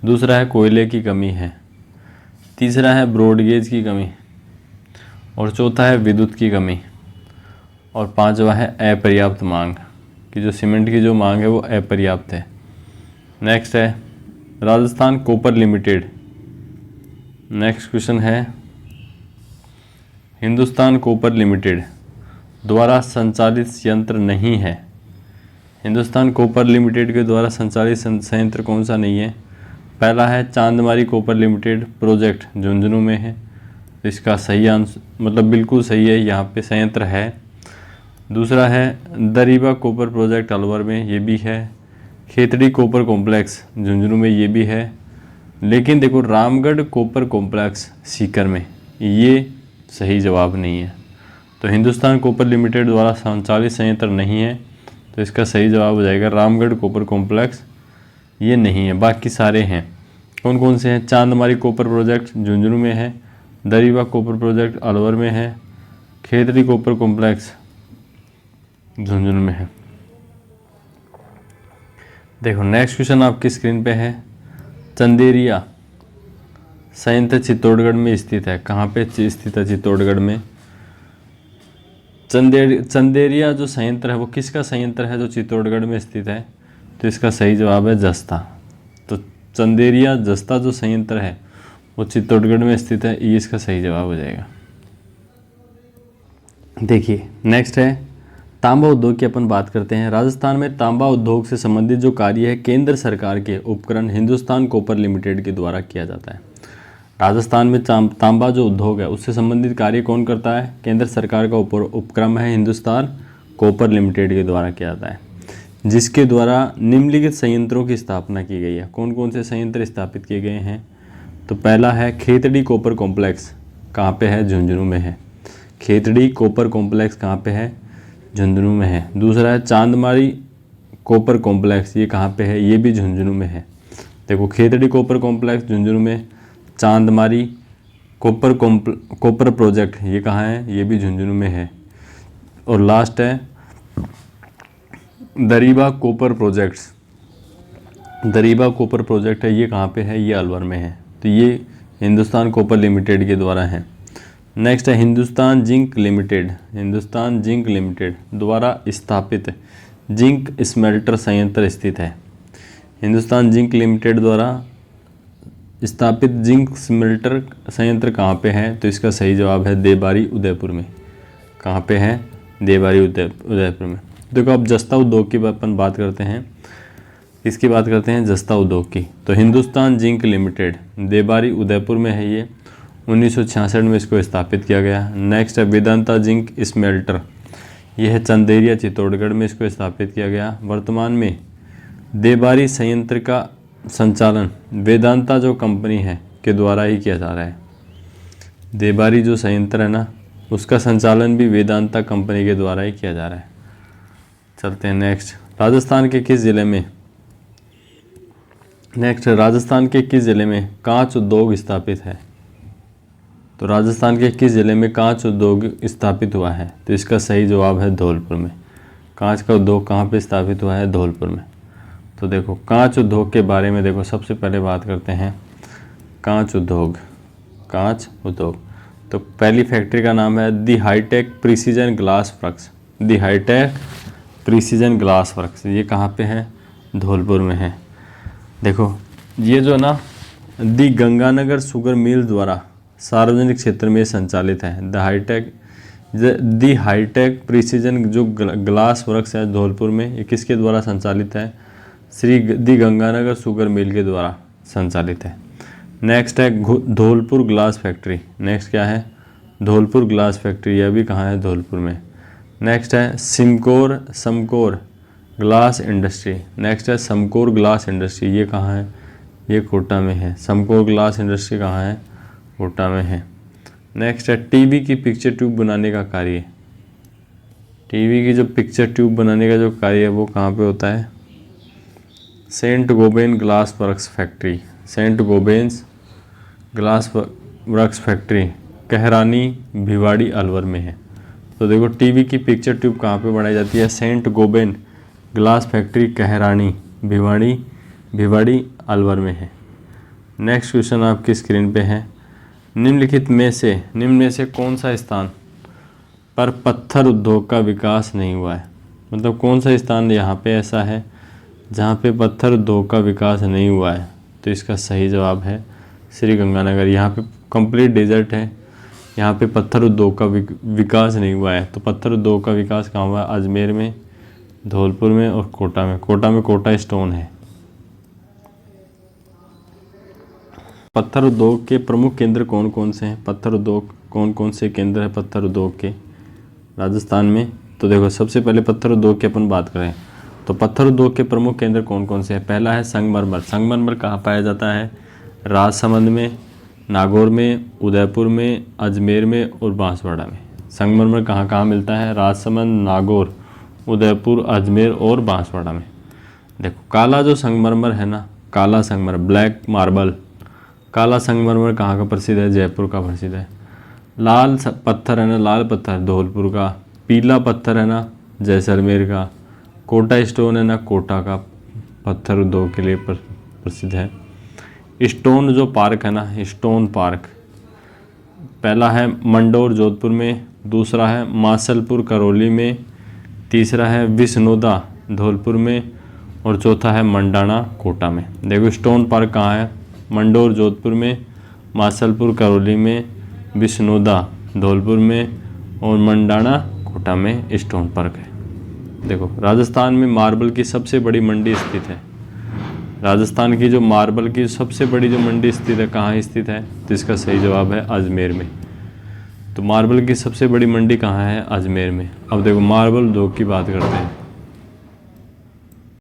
दूसरा है कोयले की कमी है। तीसरा है ब्रॉडगेज की कमी और चौथा है विद्युत की कमी और पांचवा है अपर्याप्त मांग, कि जो सीमेंट की जो मांग है वो अपर्याप्त है। नेक्स्ट है Rajasthan copper limited. Next question है हिंदुस्तान कॉपर लिमिटेड द्वारा संचालित संयंत्र नहीं है। हिंदुस्तान कॉपर लिमिटेड के द्वारा संचालित संयंत्र कौन सा नहीं है। पहला है चांदमारी कॉपर लिमिटेड प्रोजेक्ट झुंझुनू में है, तो इसका सही आंसर मतलब बिल्कुल सही है, यहाँ पे संयंत्र है। दूसरा है दरीबा कॉपर प्रोजेक्ट अलवर में, ये भी है। खेतड़ी कॉपर कॉम्प्लेक्स झुंझुनू में, ये भी है। लेकिन देखो रामगढ़ कॉपर कॉम्प्लेक्स सीकर में, ये सही जवाब नहीं है। तो हिंदुस्तान कॉपर लिमिटेड द्वारा संचालित संयंत्र नहीं है, तो इसका सही जवाब हो जाएगा रामगढ़ कॉपर कॉम्प्लेक्स, ये नहीं है। बाकी सारे हैं। कौन कौन से हैं, चांदमारी कॉपर प्रोजेक्ट झुंझुनू में है, दरीबा कॉपर प्रोजेक्ट अलवर में है, खेतड़ी कॉपर कॉम्प्लेक्स झुंझुनू में है। देखो नेक्स्ट क्वेश्चन आपकी स्क्रीन पे है, चंदेरिया संयंत्र चित्तौड़गढ़ में स्थित है। कहाँ पे स्थित है, चित्तौड़गढ़ में। चंदेरिया जो संयंत्र है वो किसका संयंत्र है जो चित्तौड़गढ़ में स्थित है, तो इसका सही जवाब है जस्ता। तो चंदेरिया जस्ता जो संयंत्र है वो चित्तौड़गढ़ में स्थित है, ये इसका सही जवाब हो जाएगा। देखिए नेक्स्ट है तांबा उद्योग की अपन बात करते हैं। राजस्थान में तांबा उद्योग से संबंधित जो कार्य है केंद्र सरकार के उपक्रम हिंदुस्तान कॉपर लिमिटेड के द्वारा किया जाता है। राजस्थान में तांबा जो उद्योग है उससे संबंधित कार्य कौन करता है, केंद्र सरकार का उपक्रम है हिंदुस्तान कॉपर लिमिटेड के द्वारा किया जाता है, जिसके द्वारा निम्नलिखित संयंत्रों की स्थापना की गई है। कौन कौन से संयंत्र स्थापित किए गए हैं, तो पहला है खेतड़ी कॉपर कॉम्प्लेक्स, कहाँ पे है, झुंझुनू में है। खेतड़ी कॉपर कॉम्प्लेक्स कहाँ पे है, झुंझुनू में है। दूसरा है चांदमारी कॉपर कॉम्प्लेक्स, ये कहाँ पे है, ये भी झुंझुनू में है। देखो खेतड़ी कॉपर कॉम्प्लेक्स झुंझुनू में, चांदमारी कॉपर प्रोजेक्ट ये कहाँ है, ये भी झुंझुनू में है। और लास्ट है Dariba copper projects, Dariba copper project है, ये कहाँ पे है, ये अलवर में है। तो ये हिंदुस्तान कॉपर लिमिटेड के द्वारा है। नेक्स्ट है Hindustan zinc limited. Hindustan zinc limited द्वारा स्थापित जिंक स्मेल्टर संयंत्र स्थित है। हिंदुस्तान जिंक लिमिटेड द्वारा स्थापित जिंक स्मेल्टर संयंत्र कहाँ पे है, तो इसका सही जवाब है देबारी उदयपुर में। कहाँ पे है, देबारी उदयपुर में। देखो अब जस्ता उद्योग की अपन बात करते हैं, इसकी बात करते हैं जस्ता उद्योग की। तो हिंदुस्तान जिंक लिमिटेड देबारी उदयपुर में है, ये 1966 में इसको स्थापित किया गया। नेक्स्ट है वेदांता जिंक स्मेल्टर, यह है चंदेरिया चित्तौड़गढ़ में इसको स्थापित किया गया। वर्तमान में देबारी संयंत्र का संचालन वेदांता जो कंपनी है के द्वारा ही किया जा रहा है। देबारी जो संयंत्र है ना उसका संचालन भी वेदांता कंपनी के द्वारा ही किया जा रहा है। चलते हैं नेक्स्ट, राजस्थान के किस जिले में, नेक्स्ट राजस्थान के किस जिले में कांच उद्योग स्थापित है। तो राजस्थान के किस जिले में कांच उद्योग स्थापित हुआ है, तो इसका सही जवाब है धौलपुर में। कांच का उद्योग कहाँ पे स्थापित हुआ है, धौलपुर में। तो देखो कांच उद्योग के बारे में देखो सबसे पहले बात करते हैं कांच उद्योग। कांच उद्योग तो पहली फैक्ट्री का नाम है दी हाईटेक प्रिसीजन ग्लास वर्क्स। दी हाईटेक प्रिसीजन ग्लास वर्क्स, ये कहाँ पे है, धौलपुर में है। देखो ये जो ना दी गंगानगर शुगर मिल द्वारा सार्वजनिक क्षेत्र में संचालित है। दी हाईटेक प्रिसीजन जो ग्लास वर्क्स है धौलपुर में, ये किसके द्वारा संचालित है? श्री दी गंगानगर शुगर मिल के द्वारा संचालित है। नेक्स्ट है धौलपुर ग्लास फैक्ट्री। नेक्स्ट क्या है? धौलपुर ग्लास फैक्ट्री, यह भी कहाँ है? धौलपुर में। नेक्स्ट है समकोर ग्लास इंडस्ट्री। नेक्स्ट है समकोर ग्लास इंडस्ट्री, ये कहाँ है? ये कोटा में है। समकोर ग्लास इंडस्ट्री कहाँ है? कोटा में है। नेक्स्ट है टीवी की पिक्चर ट्यूब बनाने का कार्य। टीवी की जो पिक्चर ट्यूब बनाने का जो कार्य है वो कहाँ पे होता है? Saint Gobain glass works factory. Saint Gobain's glass works factory Kaharani Bhiwadi Alwar में है। तो देखो टीवी की पिक्चर ट्यूब कहाँ पे बनाई जाती है? Saint Gobain glass factory Kaharani Bhiwadi Alwar में है। नेक्स्ट क्वेश्चन आपकी स्क्रीन पे है, निम्न में से कौन सा स्थान पर पत्थर उद्योग का विकास नहीं हुआ है? मतलब कौन सा स्थान यहाँ पे ऐसा है जहाँ पे पत्थर उद्योग का विकास नहीं हुआ है? तो इसका सही जवाब है श्री गंगानगर। यहाँ पे कंप्लीट डेजर्ट है, यहाँ पे पत्थर उद्योग का विकास नहीं हुआ है। तो पत्थर उद्योग का विकास कहाँ हुआ है? अजमेर में, धौलपुर में और कोटा में। कोटा में कोटा स्टोन है। पत्थर उद्योग के प्रमुख केंद्र कौन कौन से हैं? पत्थर उद्योग कौन कौन से केंद्र है पत्थर उद्योग के राजस्थान में? तो देखो सबसे पहले पत्थर उद्योग की अपन बात करें तो पत्थर उद्योग के प्रमुख केंद्र कौन कौन से हैं? पहला है संगमरमर। संगमरमर कहाँ पाया जाता है? राजसमंद में, नागौर में, उदयपुर में, अजमेर में और बांसवाड़ा में। संगमरमर कहाँ कहाँ मिलता है? राजसमंद, नागौर, उदयपुर, अजमेर और बांसवाड़ा में। देखो काला जो संगमरमर है ना, काला संगमरमर, ब्लैक मार्बल, काला संगमरमर कहाँ का प्रसिद्ध है? जयपुर का प्रसिद्ध है। लाल पत्थर है ना, लाल पत्थर धौलपुर का। पीला पत्थर है ना, जैसलमेर का। कोटा स्टोन है ना, कोटा का पत्थर उद्योग के लिए प्रसिद्ध है। स्टोन जो पार्क है ना, स्टोन पार्क, पहला है मंडौर जोधपुर में, दूसरा है मासलपुर करौली में, तीसरा है विष्णोदा धौलपुर में और चौथा है मंडाना कोटा में। देखो स्टोन पार्क कहाँ है? मंडौर जोधपुर में, मासलपुर करौली में, विष्णोदा धौलपुर में और मंडाना कोटा में स्टोन पार्क है। देखो राजस्थान में मार्बल की सबसे बड़ी मंडी स्थित है। राजस्थान की जो मार्बल की सबसे बड़ी जो मंडी स्थित है कहाँ स्थित है? तो इसका सही जवाब है अजमेर में। तो मार्बल की सबसे बड़ी मंडी कहाँ है? अजमेर में। अब देखो मार्बल उद्योग की बात करते हैं।